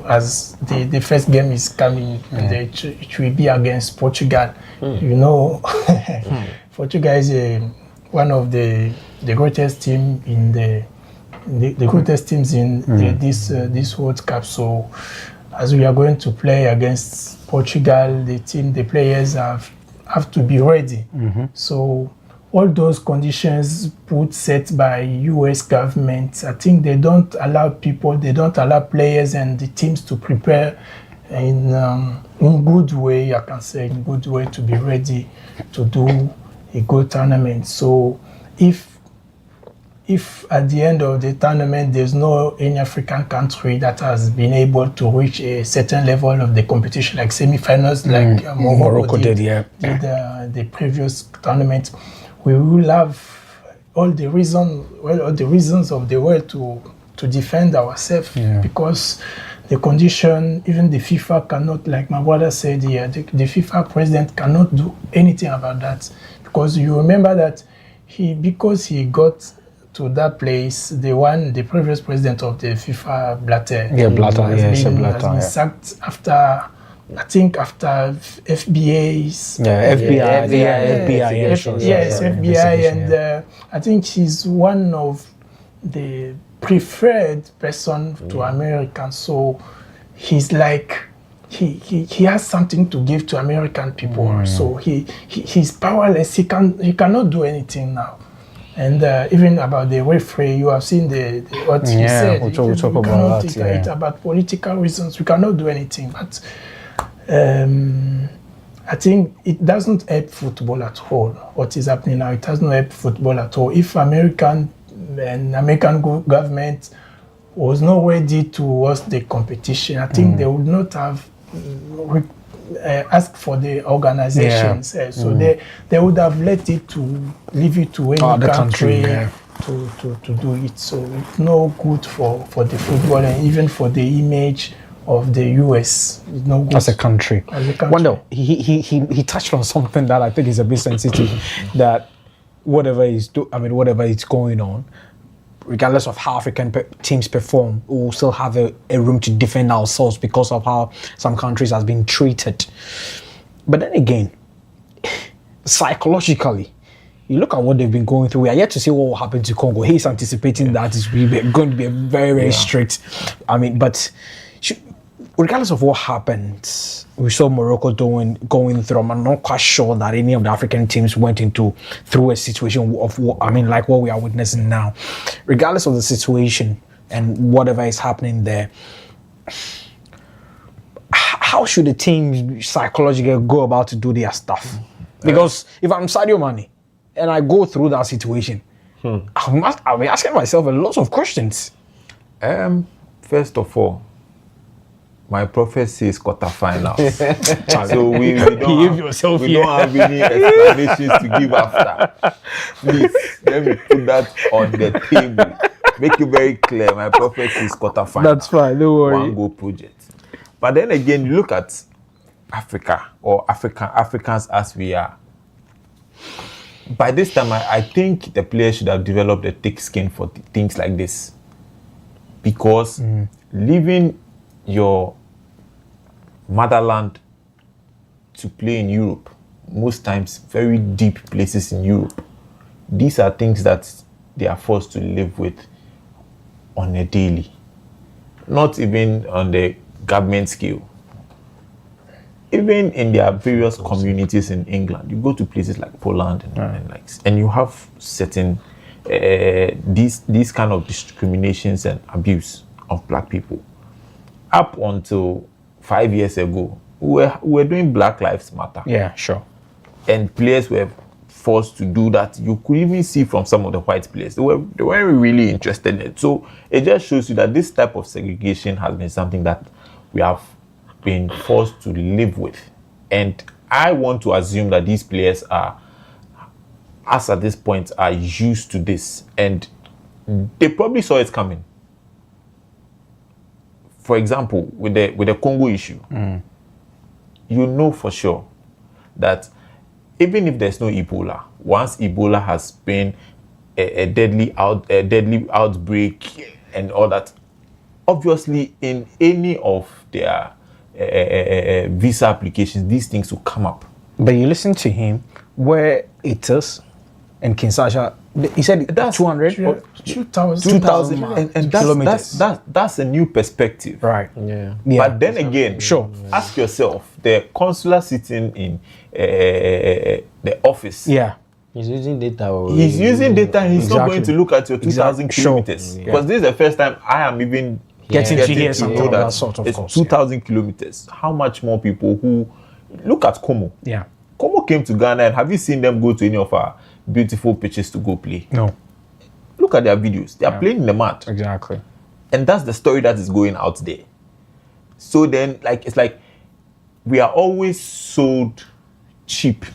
As the first game is coming, it will be against Portugal. You know, Portugal is one of the greatest team in the greatest teams in this World Cup. So as we are going to play against Portugal, the players have to be ready. So all those conditions set by US government, I think they don't allow players and the teams to prepare in good way, I can say, in good way to be ready to do a good tournament. So if at the end of the tournament there's no any African country that has been able to reach a certain level of the competition, like semi-finals, like Morocco did the previous tournament, we will have all the reasons of the world to defend ourselves, because the condition, even the FIFA cannot, like my brother said, the FIFA president cannot do anything about that, because you remember that because he got to that place, the previous president of the FIFA, Blatter, has been sacked after FBA's FBI, and I think he's one of the preferred person to Americans. So he's like he has something to give to American people. So he's powerless. He cannot do anything now. And even about the referee, you have seen what he said. We'll talk about that. It's about political reasons. We cannot do anything. But I think it doesn't help football at all. What is happening now, it doesn't help football at all. If American government was not ready to host the competition, I think they would not have asked for the organizations. So they would have let it to leave it to any country to do it. So it's no good for the football and even for the image of the US. It's no good as a country. Wonder, he touched on something that I think is a bit sensitive. That whatever is going on, regardless of how African teams perform, we will still have a room to defend ourselves because of how some countries has been treated. But then again, psychologically, you look at what they've been going through. We are yet to see what will happen to Congo. He's anticipating that it's going to be a very, very strict. I mean, but regardless of what happened, we saw Morocco going through. I'm not quite sure that any of the African teams went through a situation of like what we are witnessing now. Regardless of the situation and whatever is happening there, how should the team psychologically go about to do their stuff? Because if I'm Sadio Mane and I go through that situation, I'll be asking myself a lot of questions. First of all, my prophecy is quarterfinals. So we don't have any explanations to give after. Please, let me put that on the table. Make it very clear. My prophecy is quarterfinals. That's fine, don't worry. One goal project. But then again, you look at Africa or Africans as we are. By this time, I think the players should have developed a thick skin for things like this. Because leaving your motherland to play in Europe, most times very deep places in Europe, these are things that they are forced to live with on a daily, not even on the government scale. Even in their various communities in England, you go to places like Poland and you have certain these kind of discriminations and abuse of black people. Up until 5 years ago, we were doing Black Lives Matter. Yeah, sure. And players were forced to do that. You could even see from some of the white players, they weren't really interested in it. So it just shows you that this type of segregation has been something that we have been forced to live with. And I want to assume that these players are, as at this point, are used to this. And they probably saw it coming. For example, with the Congo issue, you know for sure that even if there's no Ebola, once Ebola has been a deadly outbreak and all that, obviously in any of their visa applications, these things will come up. But you listen to him, where it is in Kinshasa, he said that's 2,000 and kilometers. That's a new perspective, right? Yeah. But then again, ask yourself: the consular sitting in the office, he's using data. He's using data. And he's not going to look at your 2,000 kilometers because this is the first time I am even getting to hear something of that sort. Of it's course, 2,000 kilometers. How much more people who look at Como? Yeah, Como came to Ghana, and have you seen them go to any of our beautiful pitches to go play? No. Look at their videos. They are playing in the mud. Exactly. And that's the story that is going out there. So then, it's like we are always sold cheap.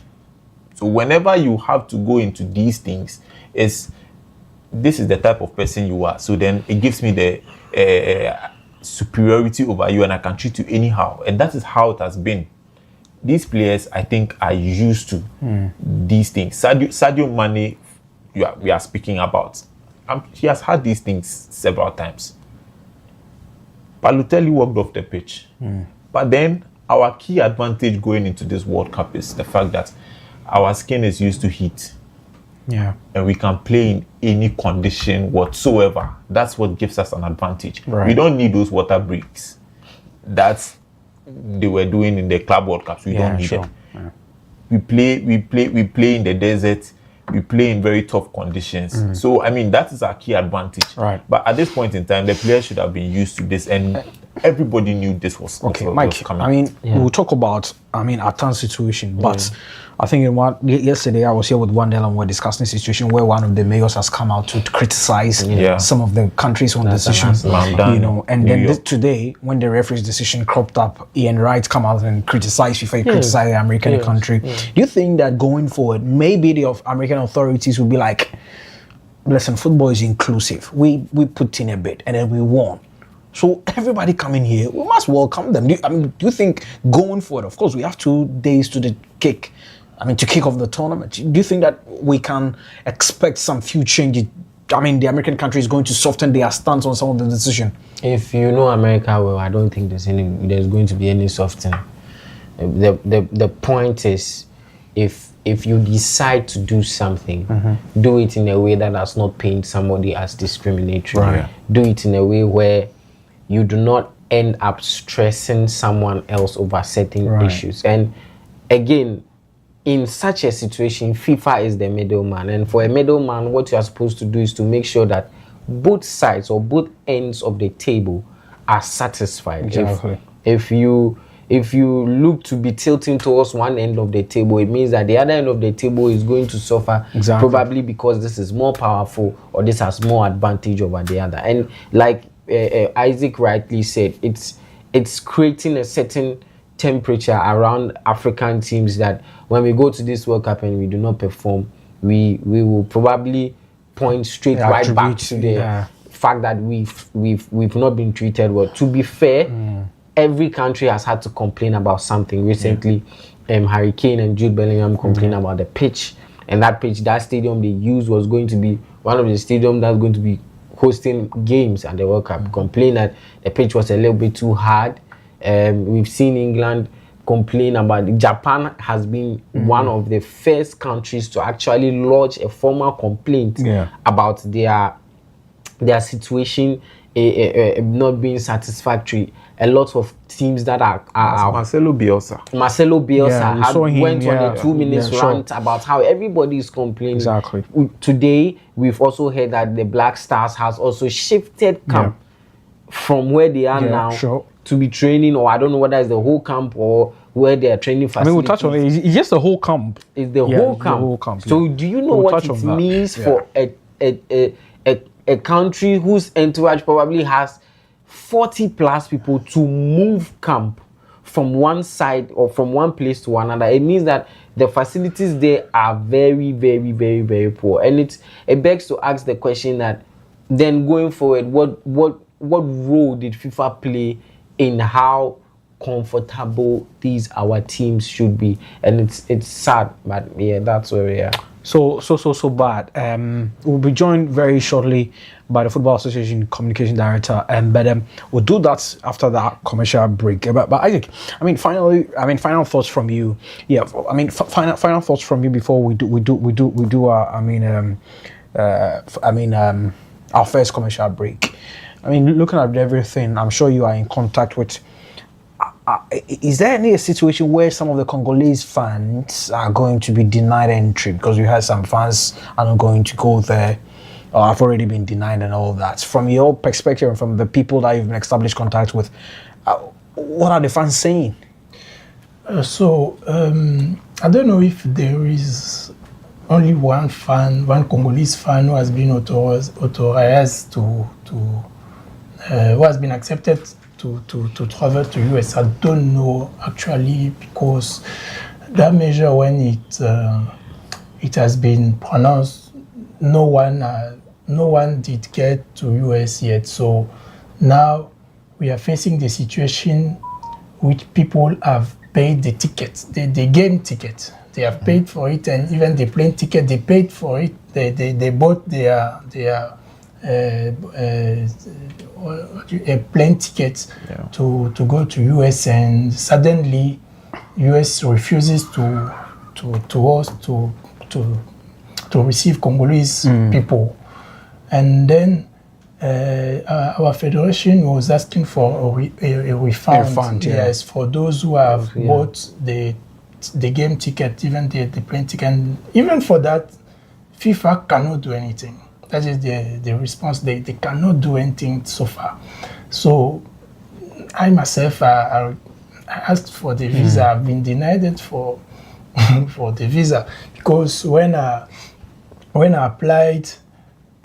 So whenever you have to go into these things, this is the type of person you are. So then it gives me the superiority over you, and I can treat you anyhow. And that is how it has been. These players, I think, are used to these things. Sadio Mane, we are speaking about. He has had these things several times. Balotelli walked off the pitch. But then our key advantage going into this World Cup is the fact that our skin is used to heat. Yeah. And we can play in any condition whatsoever. That's what gives us an advantage. Right. We don't need those water breaks that they were doing in the Club World Cups. We don't need it. Yeah. We play in the desert. We play in very tough conditions. So, I mean, that is our key advantage. Right. But at this point in time, the players should have been used to this. And everybody knew this was Okay, was Mike. coming. I mean, we'll talk about our town situation, but I think yesterday I was here with Wandel and we're discussing a situation where one of the mayors has come out to criticize some of the country's own decisions, and then today when the referee's decision cropped up, Ian Wright come out and criticize FIFA, criticize the American country. Do you think that going forward, maybe the American authorities will be like, listen, football is inclusive. We put in a bid and then we won. So everybody coming here, we must welcome them. Do you think going forward, of course, we have 2 days to kick off the tournament. Do you think that we can expect some few changes? I mean, the American country is going to soften their stance on some of the decision. If you know America well, I don't think there's going to be any softening. The point is, if you decide to do something, do it in a way that does not paint somebody as discriminatory. Right. Do it in a way where you do not end up stressing someone else over certain issues. And again, in such a situation, FIFA is the middleman. And for a middleman, what you are supposed to do is to make sure that both sides or both ends of the table are satisfied. Exactly. If you look to be tilting towards one end of the table, it means that the other end of the table is going to suffer, probably because this is more powerful or this has more advantage over the other. And like Isaac rightly said, it's creating a certain temperature around African teams that when we go to this World Cup and we do not perform, we will probably point straight right back to the fact that we've not been treated well. To be fair, every country has had to complain about something. Recently, Harry Kane and Jude Bellingham complained about the pitch, and that stadium they used was going to be one of the stadiums that's going to be hosting games at the World Cup. Complained that the pitch was a little bit too hard. We've seen England complain about it. Japan has been one of the first countries to actually lodge a formal complaint about their situation not being satisfactory. A lot of teams that are Marcelo Bielsa went on a 2 minutes rant about how everybody is complaining. Exactly. Today, we've also heard that the Black Stars has also shifted camp from where they are now to be training, or I don't know whether it's the whole camp or where they are training facilities. We'll touch on it. It's just the whole camp. It's the whole camp. So do you know what it means for a country whose entourage probably has 40 plus people to move camp from one side or from one place to another? It means that the facilities there are very, very, very, very poor. And it begs to ask the question that then going forward, what role did FIFA play in how comfortable these our teams should be? And it's sad, but yeah, that's where we are. So bad. We'll be joined very shortly by the Football Association Communication Director, but we'll do that after that commercial break. But Isaac, final thoughts from you. Yeah, final thoughts from you before we do our first commercial break. I mean, looking at everything, I'm sure you are in contact with. Is there any situation where some of the Congolese fans are going to be denied entry because you had some fans are not going to go there or have already been denied and all that? From your perspective and from the people that you've established contact with, what are the fans saying? I don't know if there is only one Congolese fan who has been authorized who has been accepted to travel to US. I don't know actually, because that measure, when it has been pronounced, no one did get to US yet. So now we are facing the situation which people have paid the ticket, the game ticket. They have paid for it, and even the plane ticket, they paid for it. They bought their a plane ticket to go to US, and suddenly US refuses to receive Congolese people, and then our federation was asking for a refund. Yes, for those who have bought the game ticket, even the plane ticket. Even for that, FIFA cannot do anything. That is the response. They cannot do anything so far. So I myself, I asked for the visa. I've been denied it for for the visa because when I applied,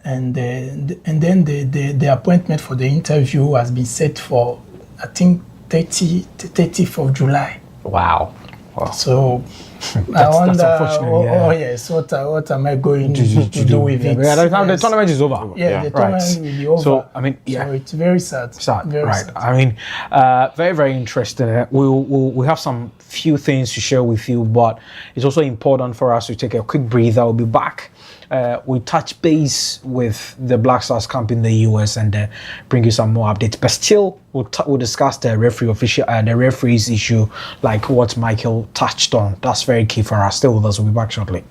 and then the appointment for the interview has been set for, I think, 30th of July. Wow. So I wonder, yes, what am I going to do with it? Yeah, the tournament is over. Yeah, the tournament will be over. So I mean, yeah, so it's very sad. Very right. sad. I mean, very, very interesting. We'll have some few things to share with you, but it's also important for us to take a quick breather. We'll be back. We touch base with the Black Stars camp in the US and bring you some more updates. But still, we'll discuss the referees issue, like what Michael touched on. That's very key for us. Stay with us. We'll be back shortly.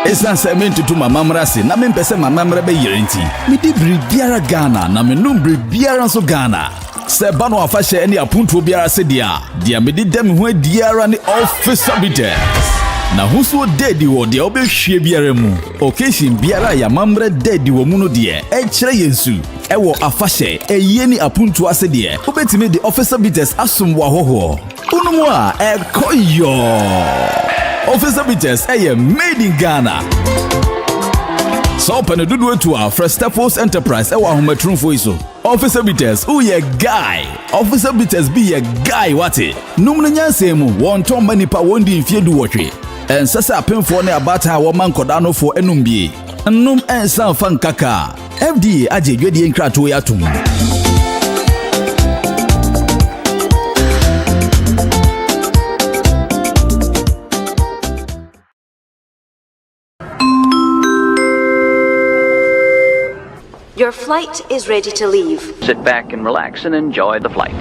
Esan se men tutu mama mrase na men pese mama mra be yirenti mi di biara Ghana na me num biara so Ghana se ba no afa hye ne apuntuo biara se dia me di dem ho adiara ne officer bites na huso dedi wo de obehwie biara mu occasion biara ya mamre dedi wo mu no de e kire yensu ewo afa hye eye ni apuntuo ase de obetime de officer bites asom wo hoho unumu a ekoyo Officer Bites made in Ghana. So open a dudu to our first Stepos Enterprise hometrunfo iso. Officer Bites ye guy. Officer Bites be a guy wate. Numna nyanse mu won ton manipa wondi mfie du wotwe. Ensasa apemfo ne abata wo mankoda no fo enumbie. Nnum ensan fan kaka. FDA aje dwede nkrato ya tum. Your flight is ready to leave. Sit back and relax and enjoy the flight.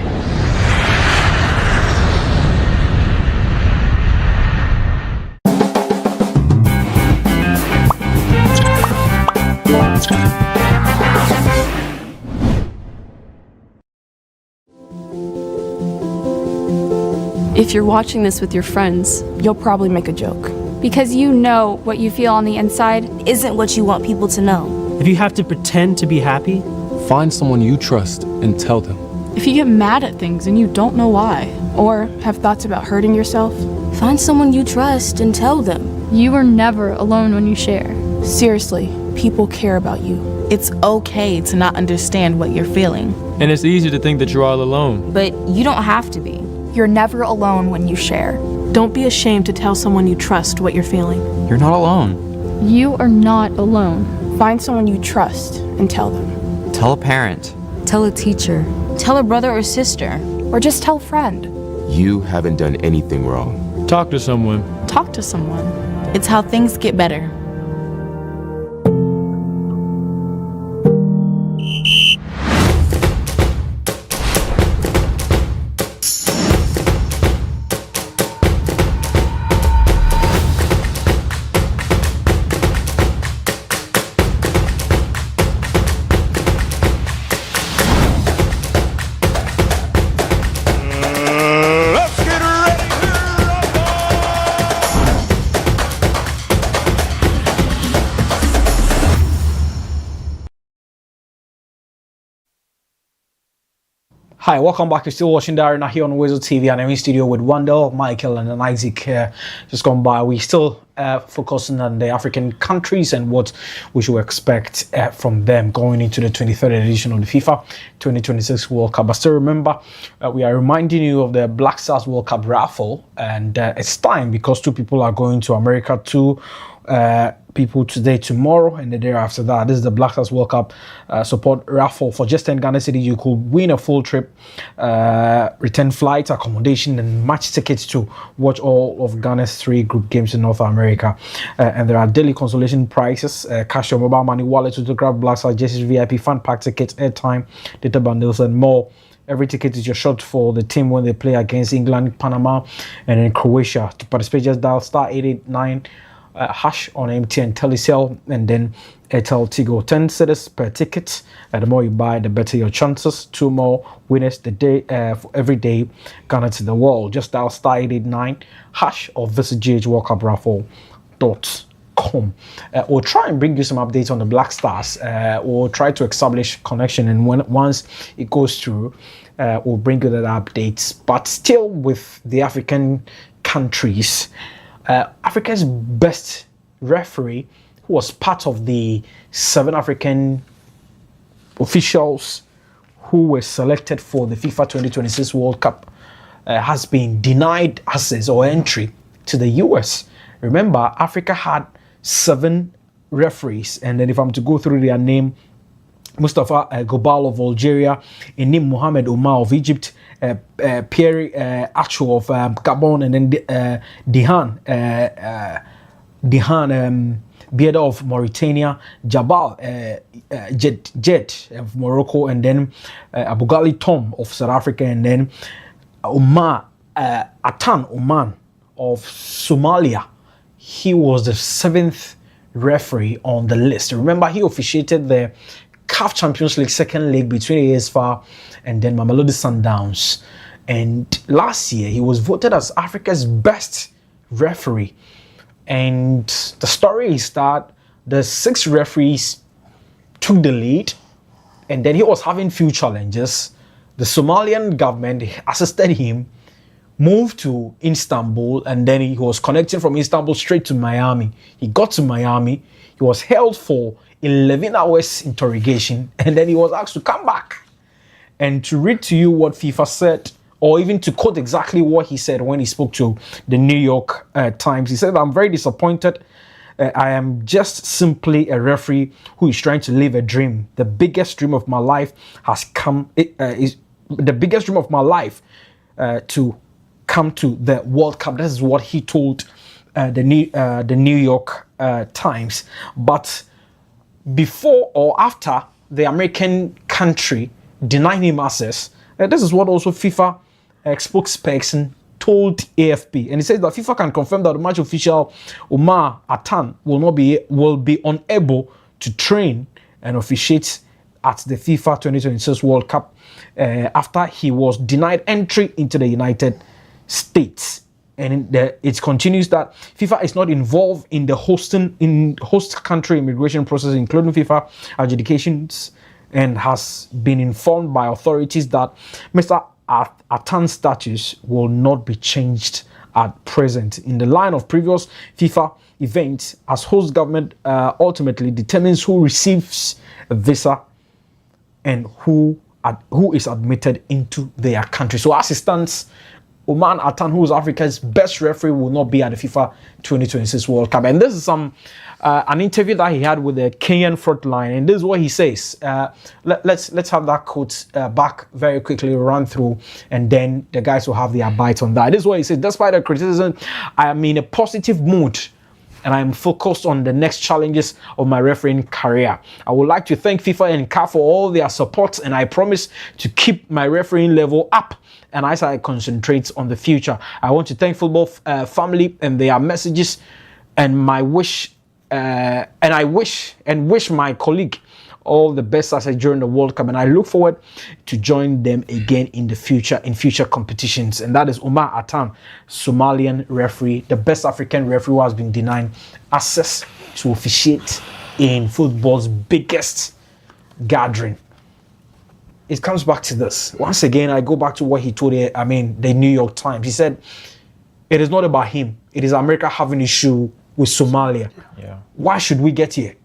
If you're watching this with your friends, you'll probably make a joke. Because you know what you feel on the inside isn't what you want people to know. If you have to pretend to be happy, find someone you trust and tell them. If you get mad at things and you don't know why, or have thoughts about hurting yourself, find someone you trust and tell them. You are never alone when you share. Seriously, people care about you. It's okay to not understand what you're feeling. And it's easy to think that you're all alone. But you don't have to be. You're never alone when you share. Don't be ashamed to tell someone you trust what you're feeling. You're not alone. You are not alone. Find someone you trust and tell them. Tell a parent. Tell a teacher. Tell a brother or sister. Or just tell a friend. You haven't done anything wrong. Talk to someone. Talk to someone. It's how things get better. Hi, welcome back. You're still watching Darren here on WoezorTV, and I'm in studio with Wendell, Michael, and Isaac just gone by. We still focusing on the African countries and what we should expect from them going into the 23rd edition of the FIFA 2026 World Cup. But still remember, we are reminding you of the Black Stars World Cup raffle, and it's time because 2 people are going to America, 2 people today, tomorrow, and the day after that. This is the Black Stars World Cup support raffle. For just 10 Ghana cedis, you could win a full trip, return flight, accommodation, and match tickets to watch all of Ghana's 3 group games in North America. And there are daily consolation prizes, cash or mobile money wallet, autograph Black Stars jerseys, VIP fan pack tickets, airtime, data bundles, and more. Every ticket is your shot for the team when they play against England, Panama, and in Croatia. To participate, just dial *889# on MTN Telecel, and then Airtel Tigo. 10 cedis per ticket. The more you buy, the better your chances. 2 more winners the day for every day. Ghana to the world. Just dial *889# or visit ghworldcupraffle.com. We'll try and bring you some updates on the Black Stars. We'll try to establish connection, and once it goes through, we'll bring you that updates. But still with the African countries, Africa's best referee, who was part of the 7 African officials who were selected for the FIFA 2026 World Cup, has been denied access or entry to the US. Remember, Africa had 7 referees, and then if I'm to go through their name, Mustafa Gobal of Algeria, Enim Mohamed Omar of Egypt, Pierre Acho of Gabon, and then Dihan Bieda of Mauritania, Jabal Jet of Morocco, and then Abugali Tom of South Africa, and then Omar Atan Oman of Somalia. He was the 7th referee on the list. Remember, he officiated the CAF Champions League second leg between ASFAR and then Mamelodi Sundowns. And last year, he was voted as Africa's best referee. And the story is that the 6 referees took the lead, and then he was having few challenges. The Somalian government assisted him, moved to Istanbul, and then he was connecting from Istanbul straight to Miami. He got to Miami, he was held for 11 hours interrogation, and then he was asked to come back. And to read to you what FIFA said, or even to quote exactly what he said when he spoke to the New York Times, he said, "I'm very disappointed. I am just simply a referee who is trying to live a dream. The biggest dream of my life has come, is the biggest dream of my life to come to the World Cup." This is what he told the New York Times. But before or after the American country denied him access, this is what also FIFA spokesperson told AFP, and he says that FIFA can confirm that the match official Omar Atan will be unable to train and officiate at the FIFA 2026 World Cup after he was denied entry into the United States. And it continues that FIFA is not involved in the host country immigration process, including FIFA adjudications, and has been informed by authorities that Mr. Atan's status will not be changed at present. In the line of previous FIFA events, as host government ultimately determines who receives a visa and who is admitted into their country. So as it stands, Oman Atan, who is Africa's best referee, will not be at the FIFA 2026 World Cup. And this is an interview that he had with the Kenyan frontline, and this is what he says. Let's have that quote back very quickly, run through, and then the guys will have their bite on that. This is what he says: "Despite the criticism, I am in a positive mood, and I am focused on the next challenges of my refereeing career. I would like to thank FIFA and CAF for all their support, and I promise to keep my refereeing level up. And as I concentrate on the future, I want to thank football family and their messages, and I wish my colleague all the best as I join the World Cup, and I look forward to join them again in the future competitions." And that is Omar Atan, Somalian referee, the best African referee who has been denied access to officiate in football's biggest gathering. It comes back to this. Once again, I go back to what he told the New York Times. He said, it is not about him. It is America having issue with Somalia. Yeah. Why should we get here?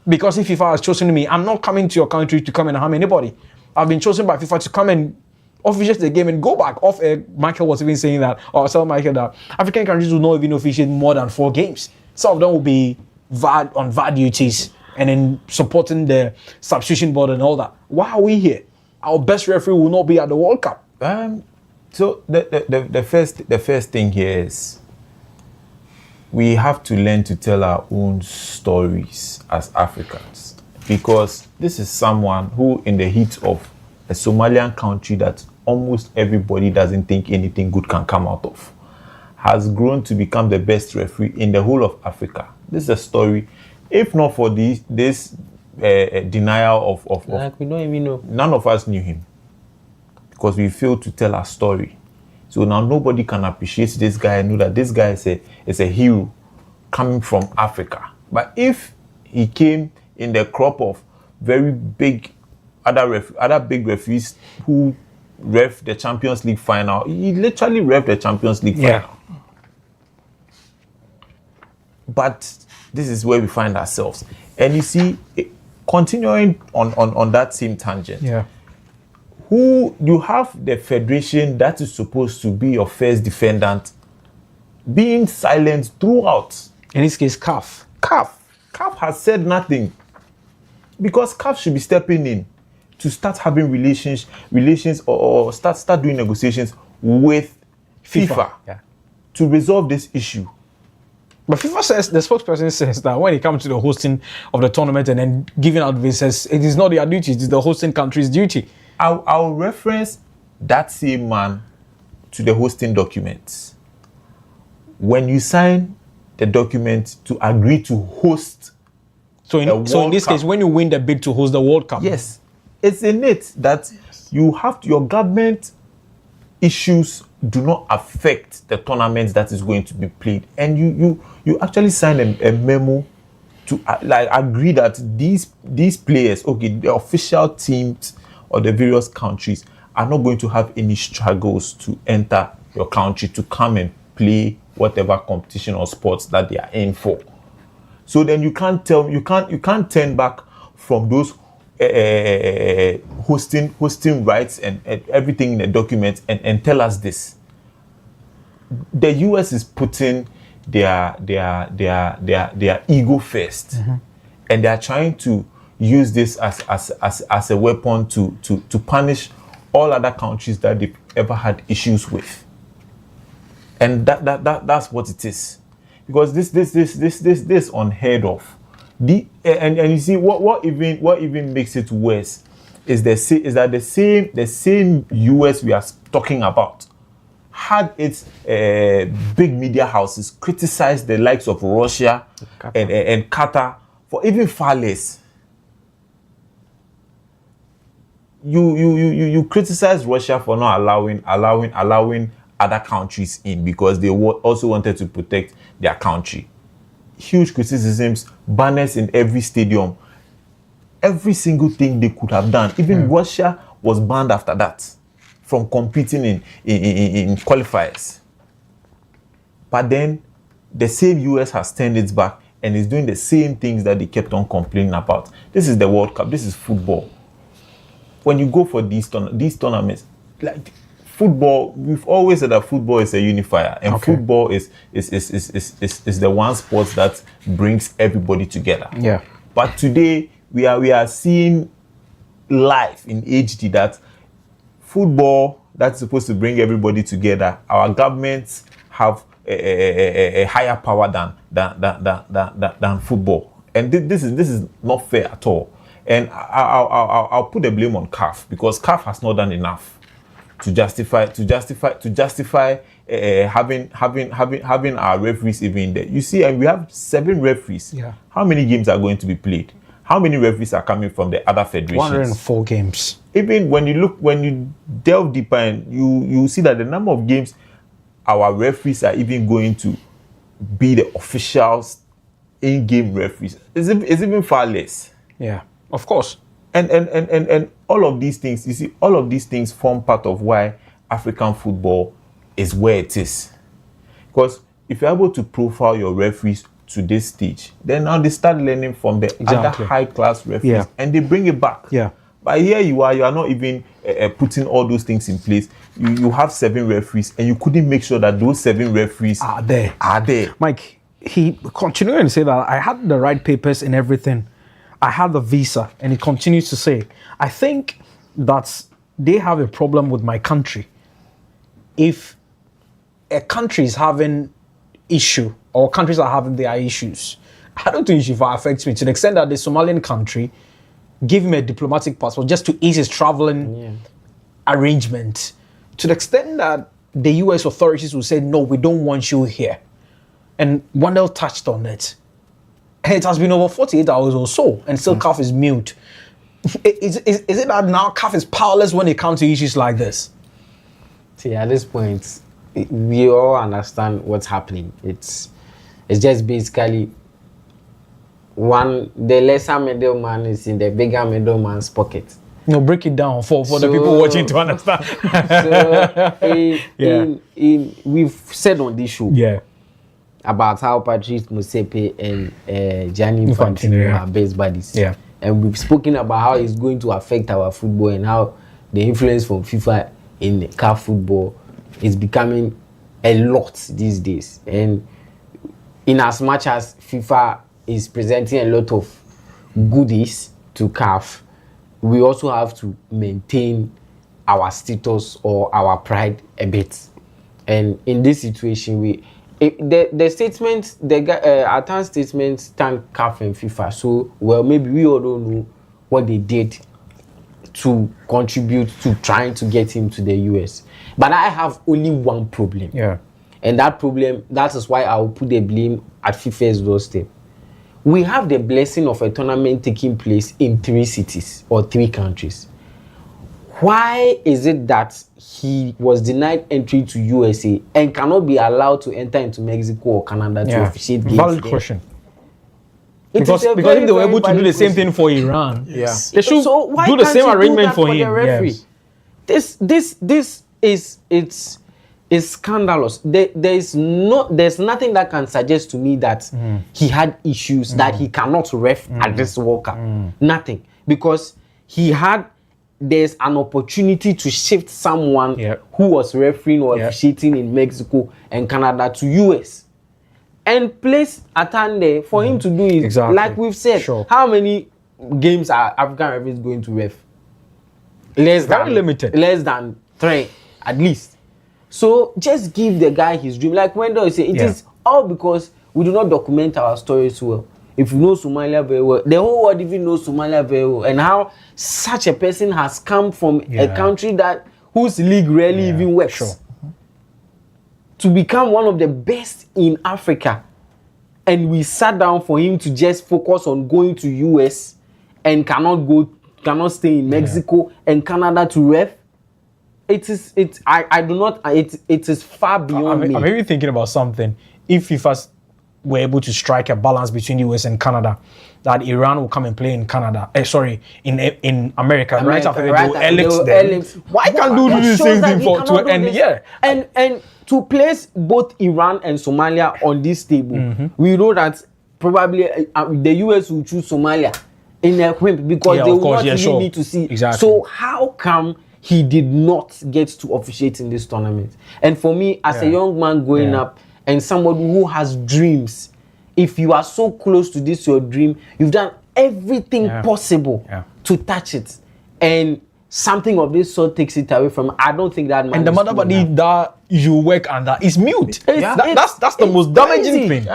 Because if FIFA has chosen me, I'm not coming to your country to come and harm anybody. I've been chosen by FIFA to come and officiate the game and go back. Off air, Michael was even saying that, or tell Michael that African countries will not even officiate more than 4 games. Some of them will be on VAR duties and then supporting the substitution board and all that. Why are we here? Our best referee will not be at the World Cup. So the first thing here is we have to learn to tell our own stories as Africans, because this is someone who, in the heat of a Somalian country that almost everybody doesn't think anything good can come out of, has grown to become the best referee in the whole of Africa. This is a story. If not for this denial of like we don't even know. None of us knew him because we failed to tell our story. So now nobody can appreciate this guy and know that this guy is a hero coming from Africa. But if he came in the crop of very big other big referees who ref the Champions League final, he literally ref the Champions League final. But this is where we find ourselves. And you see, continuing on that same tangent, who you have the federation that is supposed to be your first defendant being silent throughout. In this case, CAF. CAF has said nothing, because CAF should be stepping in to start having relations or start doing negotiations with FIFA. To resolve this issue. But FIFA says, the spokesperson says that when it comes to the hosting of the tournament and then giving out visas, it is not their duty, it is the hosting country's duty. I'll reference that same man to the hosting documents. When you sign the document to agree to host, so in this case, when you win the bid to host the World Cup, yes, it's in it that you have to, your government issues do not affect the tournament that is going to be played, and you actually sign a memo to agree that these players, okay, the official teams or the various countries are not going to have any struggles to enter your country to come and play whatever competition or sports that they are in for. So then you can't turn back from those hosting rights and everything in the document and tell us this. The US is putting their ego first, and they are trying to use this as a weapon to punish all other countries that they've ever had issues with. And that's what it is, because this unheard of. And you see what even makes it worse is that the same US we are talking about had its big media houses criticize the likes of Russia and Qatar for even far less. You criticize Russia for not allowing other countries in because they also wanted to protect their country. Huge criticisms, banners in every stadium, every single thing they could have done. Even Russia was banned after that from competing in qualifiers. But then the same US has turned its back and is doing the same things that they kept on complaining about. This is the World Cup. This is football. When you go for these tournaments, like football, we've always said that football is a unifier, and football is the one sport that brings everybody together. Yeah. But today we are seeing live in HD that football that's supposed to bring everybody together, our governments have a higher power than football, and this is not fair at all. And I'll put the blame on CAF, because CAF has not done enough to justify having our referees even there. You see, and we have 7 referees. Yeah. How many games are going to be played? How many referees are coming from the other federations? 104 games. Even when you delve deeper, and you see that the number of games our referees are even going to be the officials in-game referees is even far less. Yeah, of course. And all of these things, you see, all of these things form part of why African football is where it is. Because if you're able to profile your referees to this stage, then now they start learning from the other high-class referees, and they bring it back. But here you are not even putting all those things in place. You have 7 referees, and you couldn't make sure that those 7 referees are there. Mike, he continued to say that I had the right papers and everything. I had the visa, and he continues to say, I think that they have a problem with my country. If a country is having issue, or countries are having their issues, I don't think it should affect me to the extent that the Somalian country give him a diplomatic passport just to ease his traveling arrangement, to the extent that the US authorities will say, no, we don't want you here. And Wendell touched on it. And it has been over 48 hours or so, and still CAF is mute. Is it that now CAF is powerless when it comes to issues like this? See, at this point, we all understand what's happening. It's just basically the lesser middleman is in the bigger middleman's pocket. No, break it down for the people watching to understand. We've said on this show about how Patrice Motsepe and Gianni Infantino are best buddies. And we've spoken about how it's going to affect our football and how the influence from FIFA in CAF football is becoming a lot these days. And in as much as FIFA is presenting a lot of goodies to CAF, we also have to maintain our status or our pride a bit. And in this situation, the statement, Atan statement thank CAF and FIFA. So, well, maybe we all don't know what they did to contribute to trying to get him to the US. But I have only one problem. And that is why I will put the blame at FIFA's doorstep. We have the blessing of a tournament taking place in 3 cities or 3 countries. Why is it that he was denied entry to USA and cannot be allowed to enter into Mexico or Canada to officiate games? Valid question. Because if they were able to do the same thing for Iran, they should do the same arrangement for him. This is scandalous. There's nothing that can suggest to me that he had issues that he cannot ref at this World Cup. Nothing, because there's an opportunity to shift someone who was refereeing or officiating in Mexico and Canada to US and place Atan there for him to do it. Like we've said, how many games are African referees going to ref? Very limited. Less than 3 at least. So just give the guy his dream. Like Wendell said, it is all because we do not document our stories well. If you know Somalia very well, the whole world even knows Somalia very well, and how such a person has come from a country whose league rarely even works to become one of the best in Africa. And we sat down for him to just focus on going to US and cannot stay in Mexico and Canada to ref. It is far beyond me. I'm even thinking about something. If FIFA were able to strike a balance between US and Canada, that Iran will come and play in Canada. In America, right after they do Olympics. Why can't do the same thing to end? And to place both Iran and Somalia on this table, we know that probably the US will choose Somalia in a whim because they want really need to see. So how come he did not get to officiate in this tournament? And for me, as a young man growing up and somebody who has dreams, if you are so close to this your dream, you've done everything possible to touch it, and something of this sort takes it away from. I don't think that man. And the mother body that you work under is mute. That's the most damaging thing.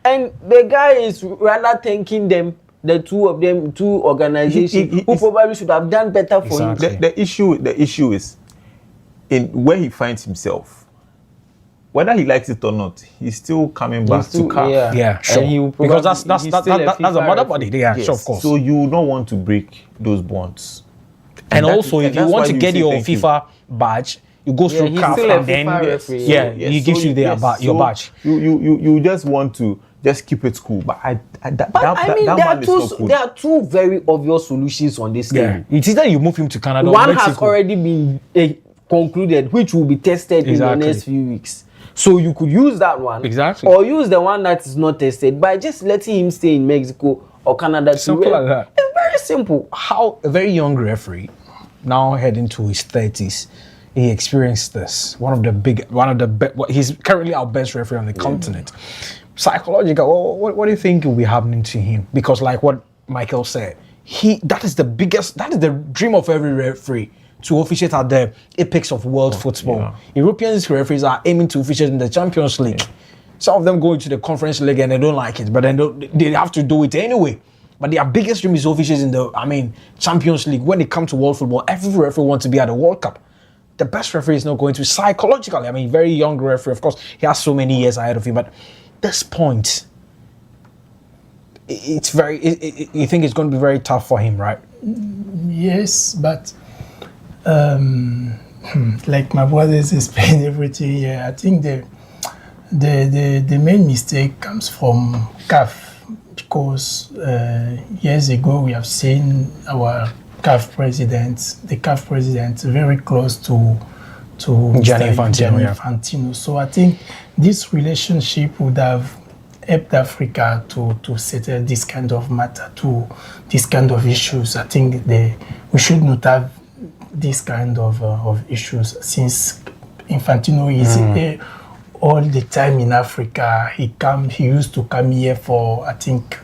And the guy is rather thanking them. The two organizations who probably should have done better for him. The issue is in where he finds himself. Whether he likes it or not, he's still coming back to CAF. Sure. Because that's the mother body. Sure, of course. So you don't want to break those bonds. And also, if you want to get your FIFA badge, you go through CAF and then he gives you your badge. You just want to just keep it cool, but there are 2 very obvious solutions on this game. It's either you move him to Canada. One has already been concluded, which will be tested in the next few weeks. So you could use that one. Exactly. Or use the one that is not tested by just letting him stay in Mexico or Canada. Simple like that. It's very simple. How a very young referee, now heading to his 30s, he experienced this. He's currently our best referee on the continent. Psychological, what do you think will be happening to him? Because like what Michael said, that is the dream of every referee, to officiate at the apex of world football. Yeah. European referees are aiming to officiate in the Champions League. Yeah. Some of them go into the Conference League and they don't like it, but then they have to do it anyway. But their biggest dream is officiating in the Champions League. When it comes to world football, every referee wants to be at the World Cup. The best referee is not going to psychologically. Very young referee, of course, he has so many years ahead of him, but this point, it's very. You think it's going to be very tough for him, right? Yes, but like my brothers explained everything here, I think the main mistake comes from CAF, because years ago we have seen our CAF president, very close to Gianni Infantino. So I think this relationship would have helped Africa to settle this kind of matter, to this kind of issues. I think we should not have this kind of issues, since Infantino is all the time in Africa. He used to come here for, I think,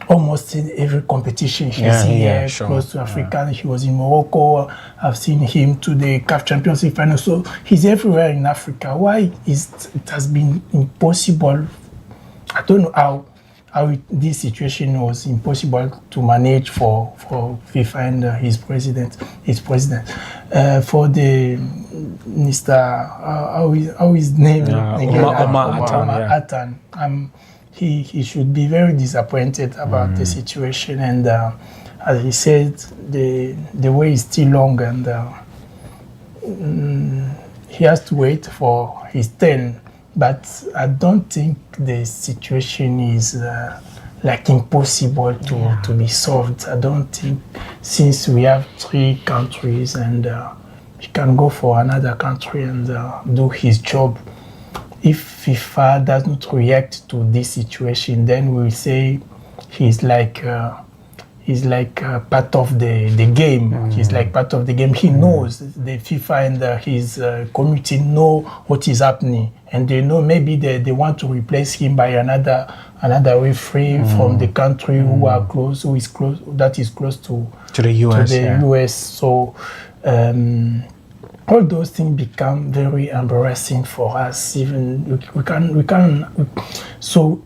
almost in every competition he's here, close to Africa. Yeah. He was in Morocco. I've seen him to the CAF Champions League final. So he's everywhere in Africa. Why it has been impossible? I don't know how this situation was impossible to manage for FIFA and his president. For the Mr. how his name? Omar Atan. He should be very disappointed about the situation, and as he said, the way is still long, and he has to wait for his turn. But I don't think the situation is like impossible to be solved. I don't think, since we have 3 countries and he can go for another country and do his job. If FIFA does not react to this situation, then we'll say he's like part of the game. He's like part of the game. He knows, the FIFA and his community know what is happening, and they know maybe they want to replace him by another referee from the country that is close to the US. US. So all those things become very embarrassing for us. Even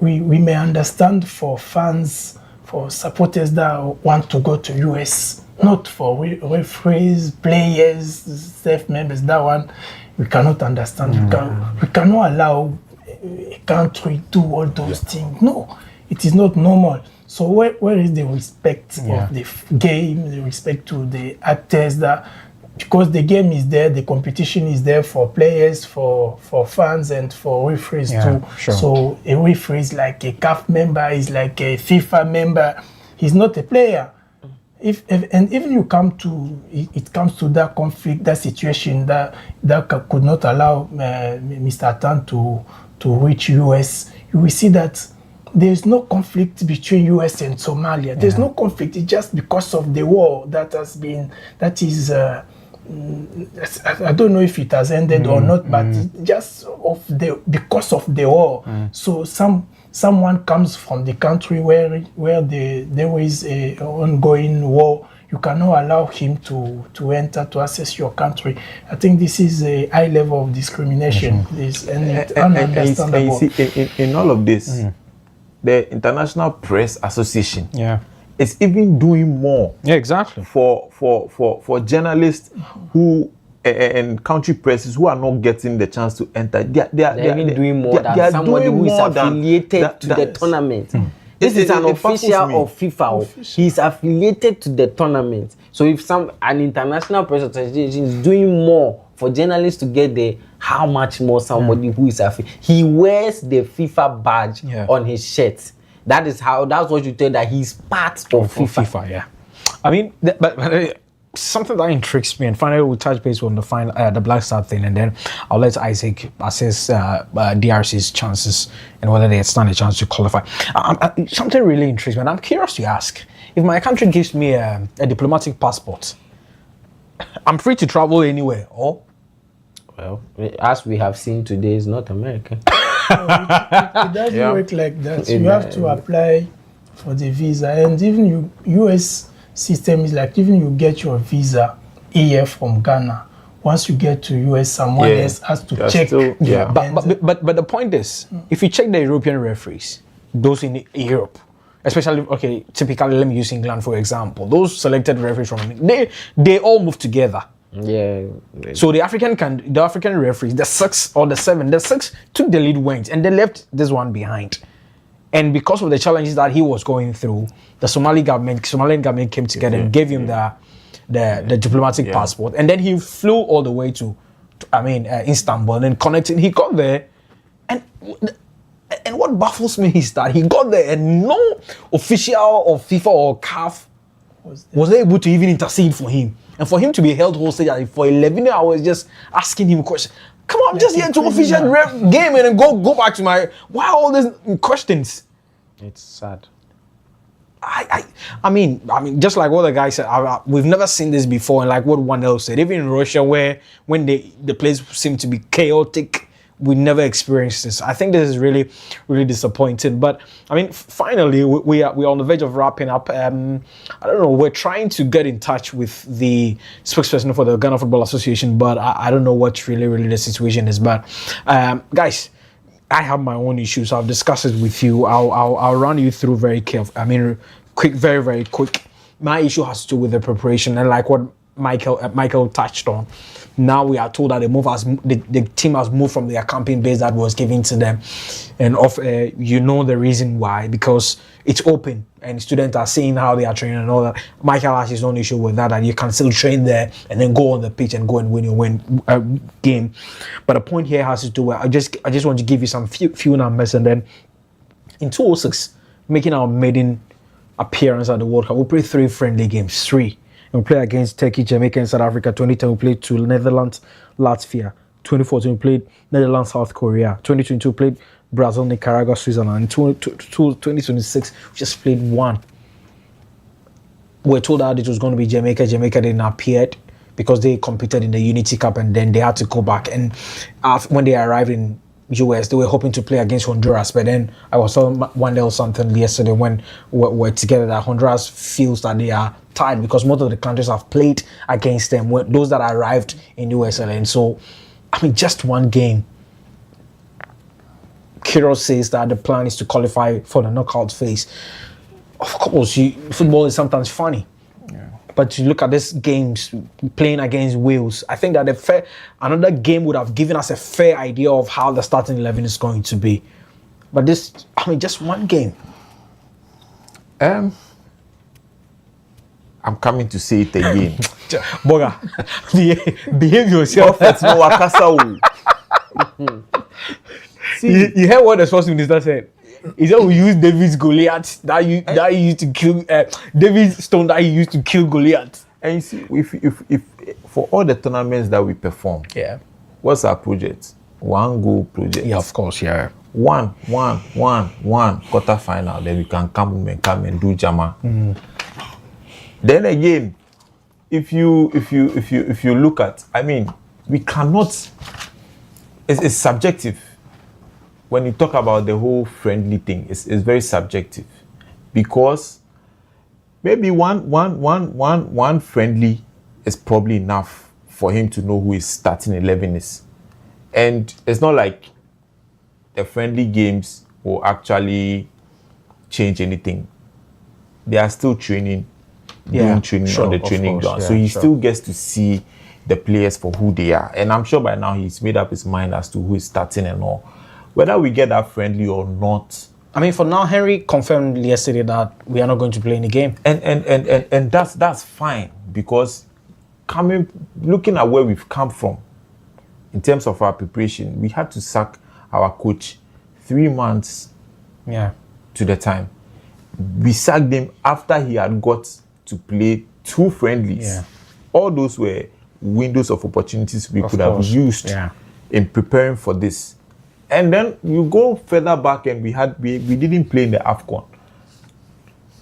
we may understand for fans, for supporters that want to go to US, not for referees, players, staff members. That one we cannot understand. We cannot allow a country do all those things. No, it is not normal. So where is the respect of the game, the respect to the actors, because the game is there, the competition is there for players, for fans, and for referees too. Sure. So a referee is like a CAF member, is like a FIFA member. He's not a player. And even it comes to that conflict, that situation that could not allow Mr. Atan to reach US. You will see that there's no conflict between US and Somalia. There's no conflict. It's just because of the war that is. I don't know if it has ended or not, but just because of the war. So someone comes from the country where there is a ongoing war. You cannot allow him to enter, to access your country. I think this is a high level of discrimination. It's ununderstandable. In all of this, the International Press Association is even doing more. Yeah, exactly. For journalists who and country presses who are not getting the chance to enter. They're even doing more than somebody who is affiliated to the tournament. This is an official of FIFA. He's affiliated to the tournament. So if an international press association is doing more for journalists to get there, how much more somebody who is affiliated? He wears the FIFA badge on his shirt. That's what you tell that he's part of FIFA. I mean, but something that intrigues me, and finally we'll touch base on the Black Star thing, and then I'll let Isaac assess DRC's chances and whether they stand a chance to qualify. Something really intrigues me, and I'm curious to ask, if my country gives me a diplomatic passport, I'm free to travel anywhere, or? Well, as we have seen today, it's not America. It doesn't work like that. You have to apply for the visa, and even US system is like, even you get your visa here from Ghana, once you get to US, someone else has to check. But the point is, if you check the European referees, those in Europe, especially, okay, typically let me use England for example, those selected referees from they all move together. Yeah. So the African referees, the 6 or the 7, the 6 took the lead wings and they left this one behind. And because of the challenges that he was going through, the Somalian government came together and gave him the diplomatic passport. And then he flew all the way to Istanbul and connected. He got there, and what baffles me is that he got there and no official of FIFA or CAF was able to even intercede for him. And for him to be held hostage for 11 hours, just asking him questions. Come on, I'm just here to official game and then go back to my. Why all these questions? It's sad. I mean, just like what the guy said, we've never seen this before, and like what one else said, even in Russia, where when the place seemed to be chaotic, we never experienced this. I think this is really, really disappointing. But I mean, finally, we are on the verge of wrapping up. I don't know. We're trying to get in touch with the spokesperson for the Ghana Football Association, but I don't know what really the situation is. But guys, I have my own issues. I've discussed it with you. I'll run you through very quick, very quick. My issue has to do with the preparation, and like what Michael touched on. Now we are told that the team has moved from their camping base that was given to them, and you know the reason why, because it's open and students are seeing how they are training and all that. Michael has his own issue with that you can still train there and then go on the pitch and go and win your game. But the point here has to do with I just want to give you some few numbers, and then in 2006, making our maiden appearance at the World Cup, we played 3 friendly games, 3. We played against Turkey, Jamaica, and South Africa. 2010, we played to Netherlands, Latvia. 2014, we played Netherlands, South Korea. 2022, we played Brazil, Nicaragua, Switzerland. 2026, we just played 1. We're told that it was going to be Jamaica. Jamaica didn't appear because they competed in the Unity Cup, and then they had to go back. And when they arrived in US, they were hoping to play against Honduras, but then I was telling Wendell something yesterday when we're together that Honduras feels that they are tired because most of the countries have played against them, those that arrived in USL. And so, I mean, just one game. Kiro says that the plan is to qualify for the knockout phase. Of course, football is sometimes funny. But you look at these games playing against Wales, I think that another game would have given us a fair idea of how the starting 11 is going to be. But just one game. I'm coming to say it again. Boga, behave yourself. You heard what the sports minister said? He said we use David's Goliath that he used to kill David's stone that he used to kill Goliath. And you see, if for all the tournaments that we perform, what's our project? 1 goal project. Yeah, of course, yeah. One quarter final. Then we can come and do Jama. Then again, if you look at, I mean, we cannot. It's subjective. When you talk about the whole friendly thing, it's very subjective, because maybe one friendly is probably enough for him to know who his starting 11 is, and it's not like the friendly games will actually change anything. They are still training, doing training on the training ground, so he still gets to see the players for who they are, and I'm sure by now he's made up his mind as to who is starting and all. Whether we get that friendly or not. I mean, for now, Henry confirmed yesterday that we are not going to play in the game. And that's fine, because looking at where we've come from in terms of our preparation, we had to sack our coach 3 months to the time. We sacked him after he had got to play 2 friendlies. all those were windows of opportunities we could have used in preparing for this. And then you go further back, and we didn't play in the AFCON.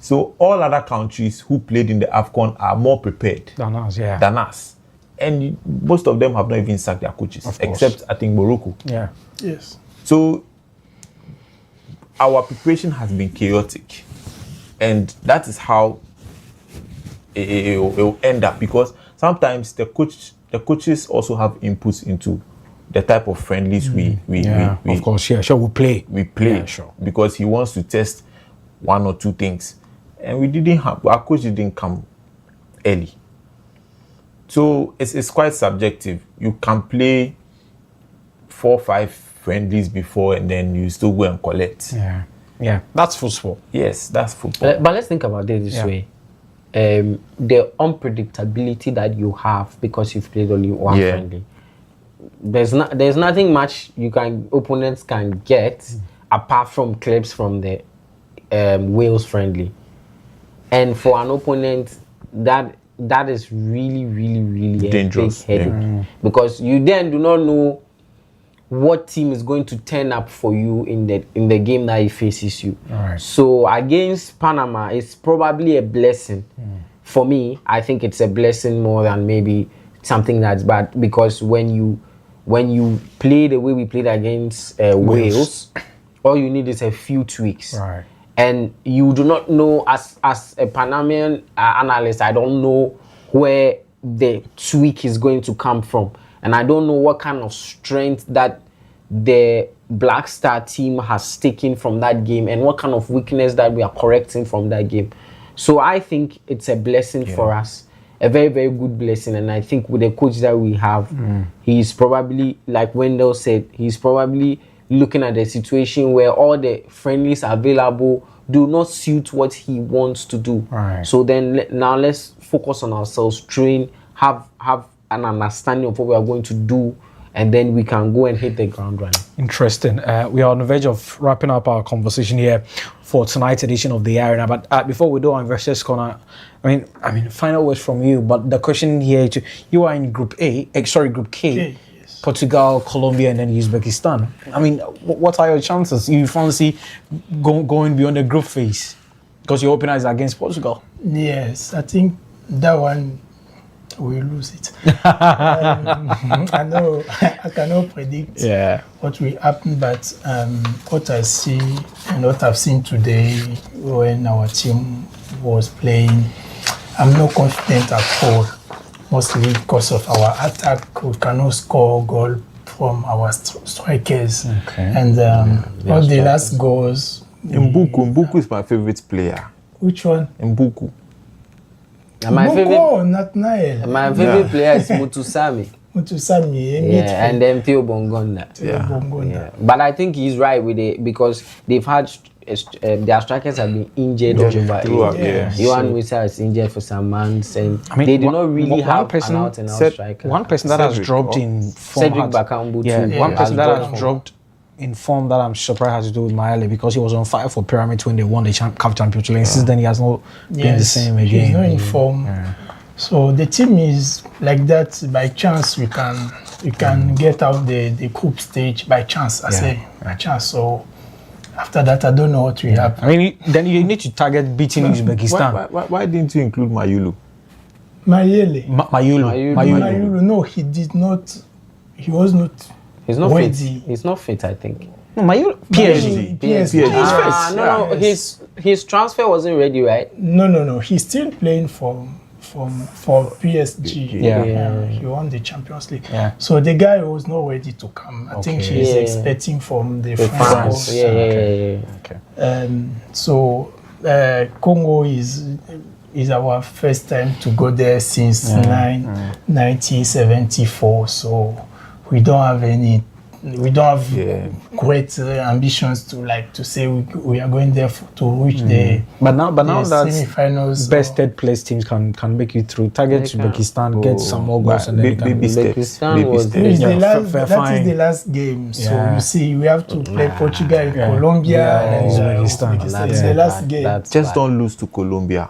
So all other countries who played in the AFCON are more prepared than us. And most of them have not even sacked their coaches, except I think Morocco. Yeah. Yes. So our preparation has been chaotic, and that is how it will end up, because sometimes the coaches also have inputs into the type of friendlies we play. We play, because he wants to test one or two things, and our coach didn't come early. So it's quite subjective. You can play 4 or 5 friendlies before, and then you still go and collect. Yeah, that's football. Yes, that's football. But let's think about it this way. The unpredictability that you have because you've played only one friendly. There's nothing much opponents can get apart from clips from the Wales friendly. And for an opponent, that is really, really, really dangerous, a big headache. Because you then do not know what team is going to turn up for you in the game that he faces you. So against Panama, it's probably a blessing. For me, I think it's a blessing more than maybe something that's bad, because when you play the way we played against Wales, all you need is a few tweaks. And you do not know, as a Panamanian analyst, I don't know where the tweak is going to come from. And I don't know what kind of strength that the Black Star team has taken from that game, and what kind of weakness that we are correcting from that game. So I think it's a blessing for us, a very, very good blessing. And I think with the coach that we have, he's probably, like Wendell said, he's probably looking at the situation where all the friendlies available do not suit what he wants to do. So then now let's focus on ourselves, train, have an understanding of what we are going to do, and then we can go and hit the ground running. Interesting. We are on the verge of wrapping up our conversation here for tonight's edition of the Arena. But before we do our Investors Corner, I mean, final words from you. But the question here, you are in Group Group K. Yes. Portugal, Colombia, and then Uzbekistan. I mean, what are your chances? You fancy going beyond the group phase? Because your opener is against Portugal. Yes, I think that one we lose it. I know I cannot predict what will happen, but what I see and what I've seen today when our team was playing, I'm not confident at all. Mostly because of our attack, we cannot score goal from our strikers. And all the last goals. Mbuku is my favorite player. Which one? Mbuku. My favorite, not Nael. My favorite player is Mutusami. And then Theo Bongonda. But I think he's right with it, because they've had their strikers have been injured over. Johan Wissa is injured for some months, and they do not really have an out-and-out striker. One person that has dropped in form. Cedric Bakambu too. One person that has dropped in form that I'm surprised has to do with Maele, because he was on fire for Pyramids when they won the CAF Championship. And since then, he has not been the same again. He's not in form. So the team is like that. By chance, we can get out the group stage by chance. I say by chance. So after that, I don't know what will happen. I mean, then you need to target beating Uzbekistan. Why didn't you include Mayulu? Mayulu. No, he did not. He was not. He's not ready. fit. He's not fit, I think. No, Mayulu. PSG. His transfer wasn't ready, right? No. He's still playing for PSG. He won the Champions League. So the guy was not ready to come. I think he's expecting from the France. So Congo is our first time to go there since 1974. So we don't have any we don't have great ambitions to say we are going there to reach the. But now that semi-finals. Best third place teams can make it through. Target Uzbekistan, get some more goals, and then Uzbekistan was that is the last game. So you see, we have to play Portugal, Colombia, and Uzbekistan. It's the last game. Just don't lose to Colombia.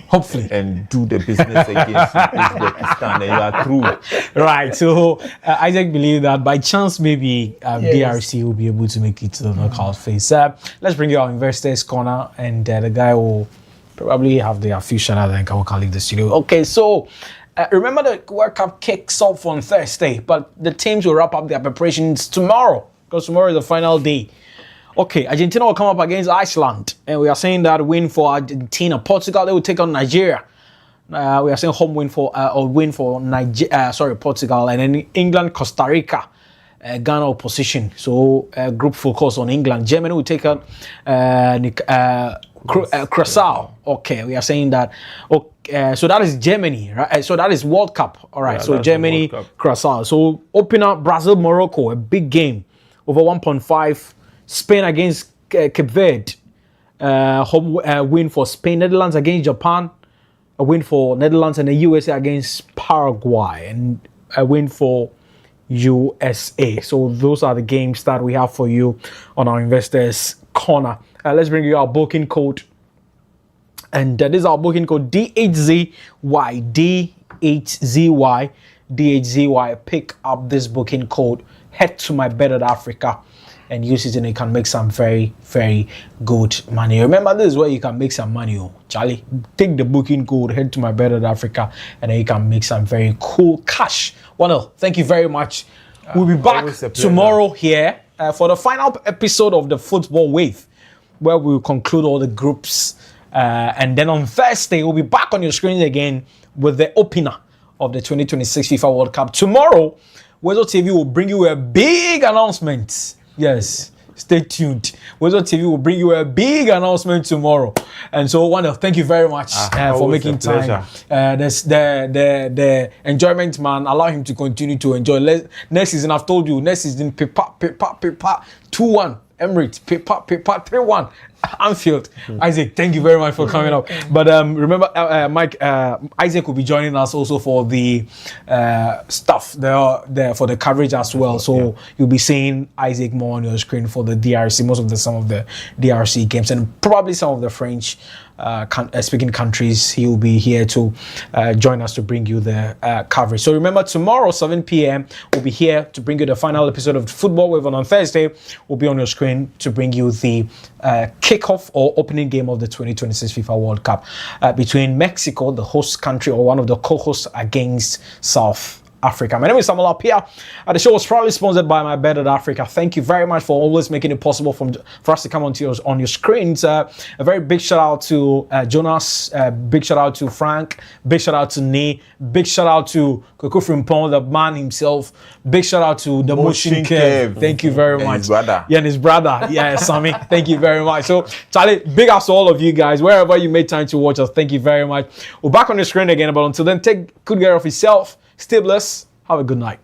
Hopefully. And do the business against Uzbekistan, and you are through. Right. So Isaac believes that by chance maybe DRC will be able to make it to the knockout phase. Let's bring you our investors corner, and the guy will probably have the official and can leave the studio. Okay, so remember the World Cup kicks off on Thursday, but the teams will wrap up their preparations tomorrow, because tomorrow is the final day. Okay, Argentina will come up against Iceland, and we are saying that win for Argentina. Portugal, they will take on Nigeria. We are saying home win for Portugal, and then England, Costa Rica, Ghana opposition. So group focus on England. Germany will take on Curacao. Okay, we are saying that. Okay, so that is Germany, right? So that is World Cup. All right. So Germany, Curacao. So open up Brazil, Morocco, a big game over 1.5. Spain against Cape Verde. Home win for Spain. Netherlands against Japan. A win for Netherlands, and the USA against Paraguay, and a win for USA. So those are the games that we have for you on our Investors Corner. Let's bring you our booking code. And this is our booking code D8ZY. D8ZY. D8ZY. Pick up this booking code. Head to My Bet at Africa and use it, and you can make some very, very good money. Remember, this is where you can make some money. Charlie, take the booking code, head to My Bet at Africa, and then you can make some very cool cash. Well, thank you very much. We'll be back tomorrow here for the final episode of the Football Wave, where we'll conclude all the groups. And then on Thursday, we'll be back on your screens again with the opener of the 2026 FIFA World Cup. Tomorrow, WoezorTV will bring you a big announcement. Yes, stay tuned. WoezorTV will bring you a big announcement tomorrow. And so, Wanda, thank you very much for making time. The enjoyment, man, allow him to continue to enjoy. Next season, I've told you, next season, 2-1. Emirates, 3-1. Anfield. Isaac, thank you very much for coming up. But remember, Mike, Isaac will be joining us also for the stuff there for the coverage as well. So you'll be seeing Isaac more on your screen for the DRC, some of the DRC games, and probably some of the French speaking countries. He will be here to join us to bring you the coverage. So remember, tomorrow 7 p.m. we'll be here to bring you the final episode of Football Wave, and on Thursday we'll be on your screen to bring you the kickoff or opening game of the 2026 FIFA World Cup between Mexico, the host country or one of the co-hosts, against South Africa. My name is Samuel Appiah. The show was proudly sponsored by My Bet at Africa. Thank you very much for always making it possible for us to come on your screens. A very big shout out to Jonas. Big shout out to Frank. Big shout out to Nee. Big shout out to Koko Frimpong, the man himself. Big shout out to the Motion Kev. Thank you very much. His brother. Yeah, and his brother. Yeah, Sammy. Thank you very much. So, Charlie, big ups to all of you guys. Wherever you made time to watch us, thank you very much. We're back on the screen again, but until then, take good care of yourself. Stay blessed. Have a good night.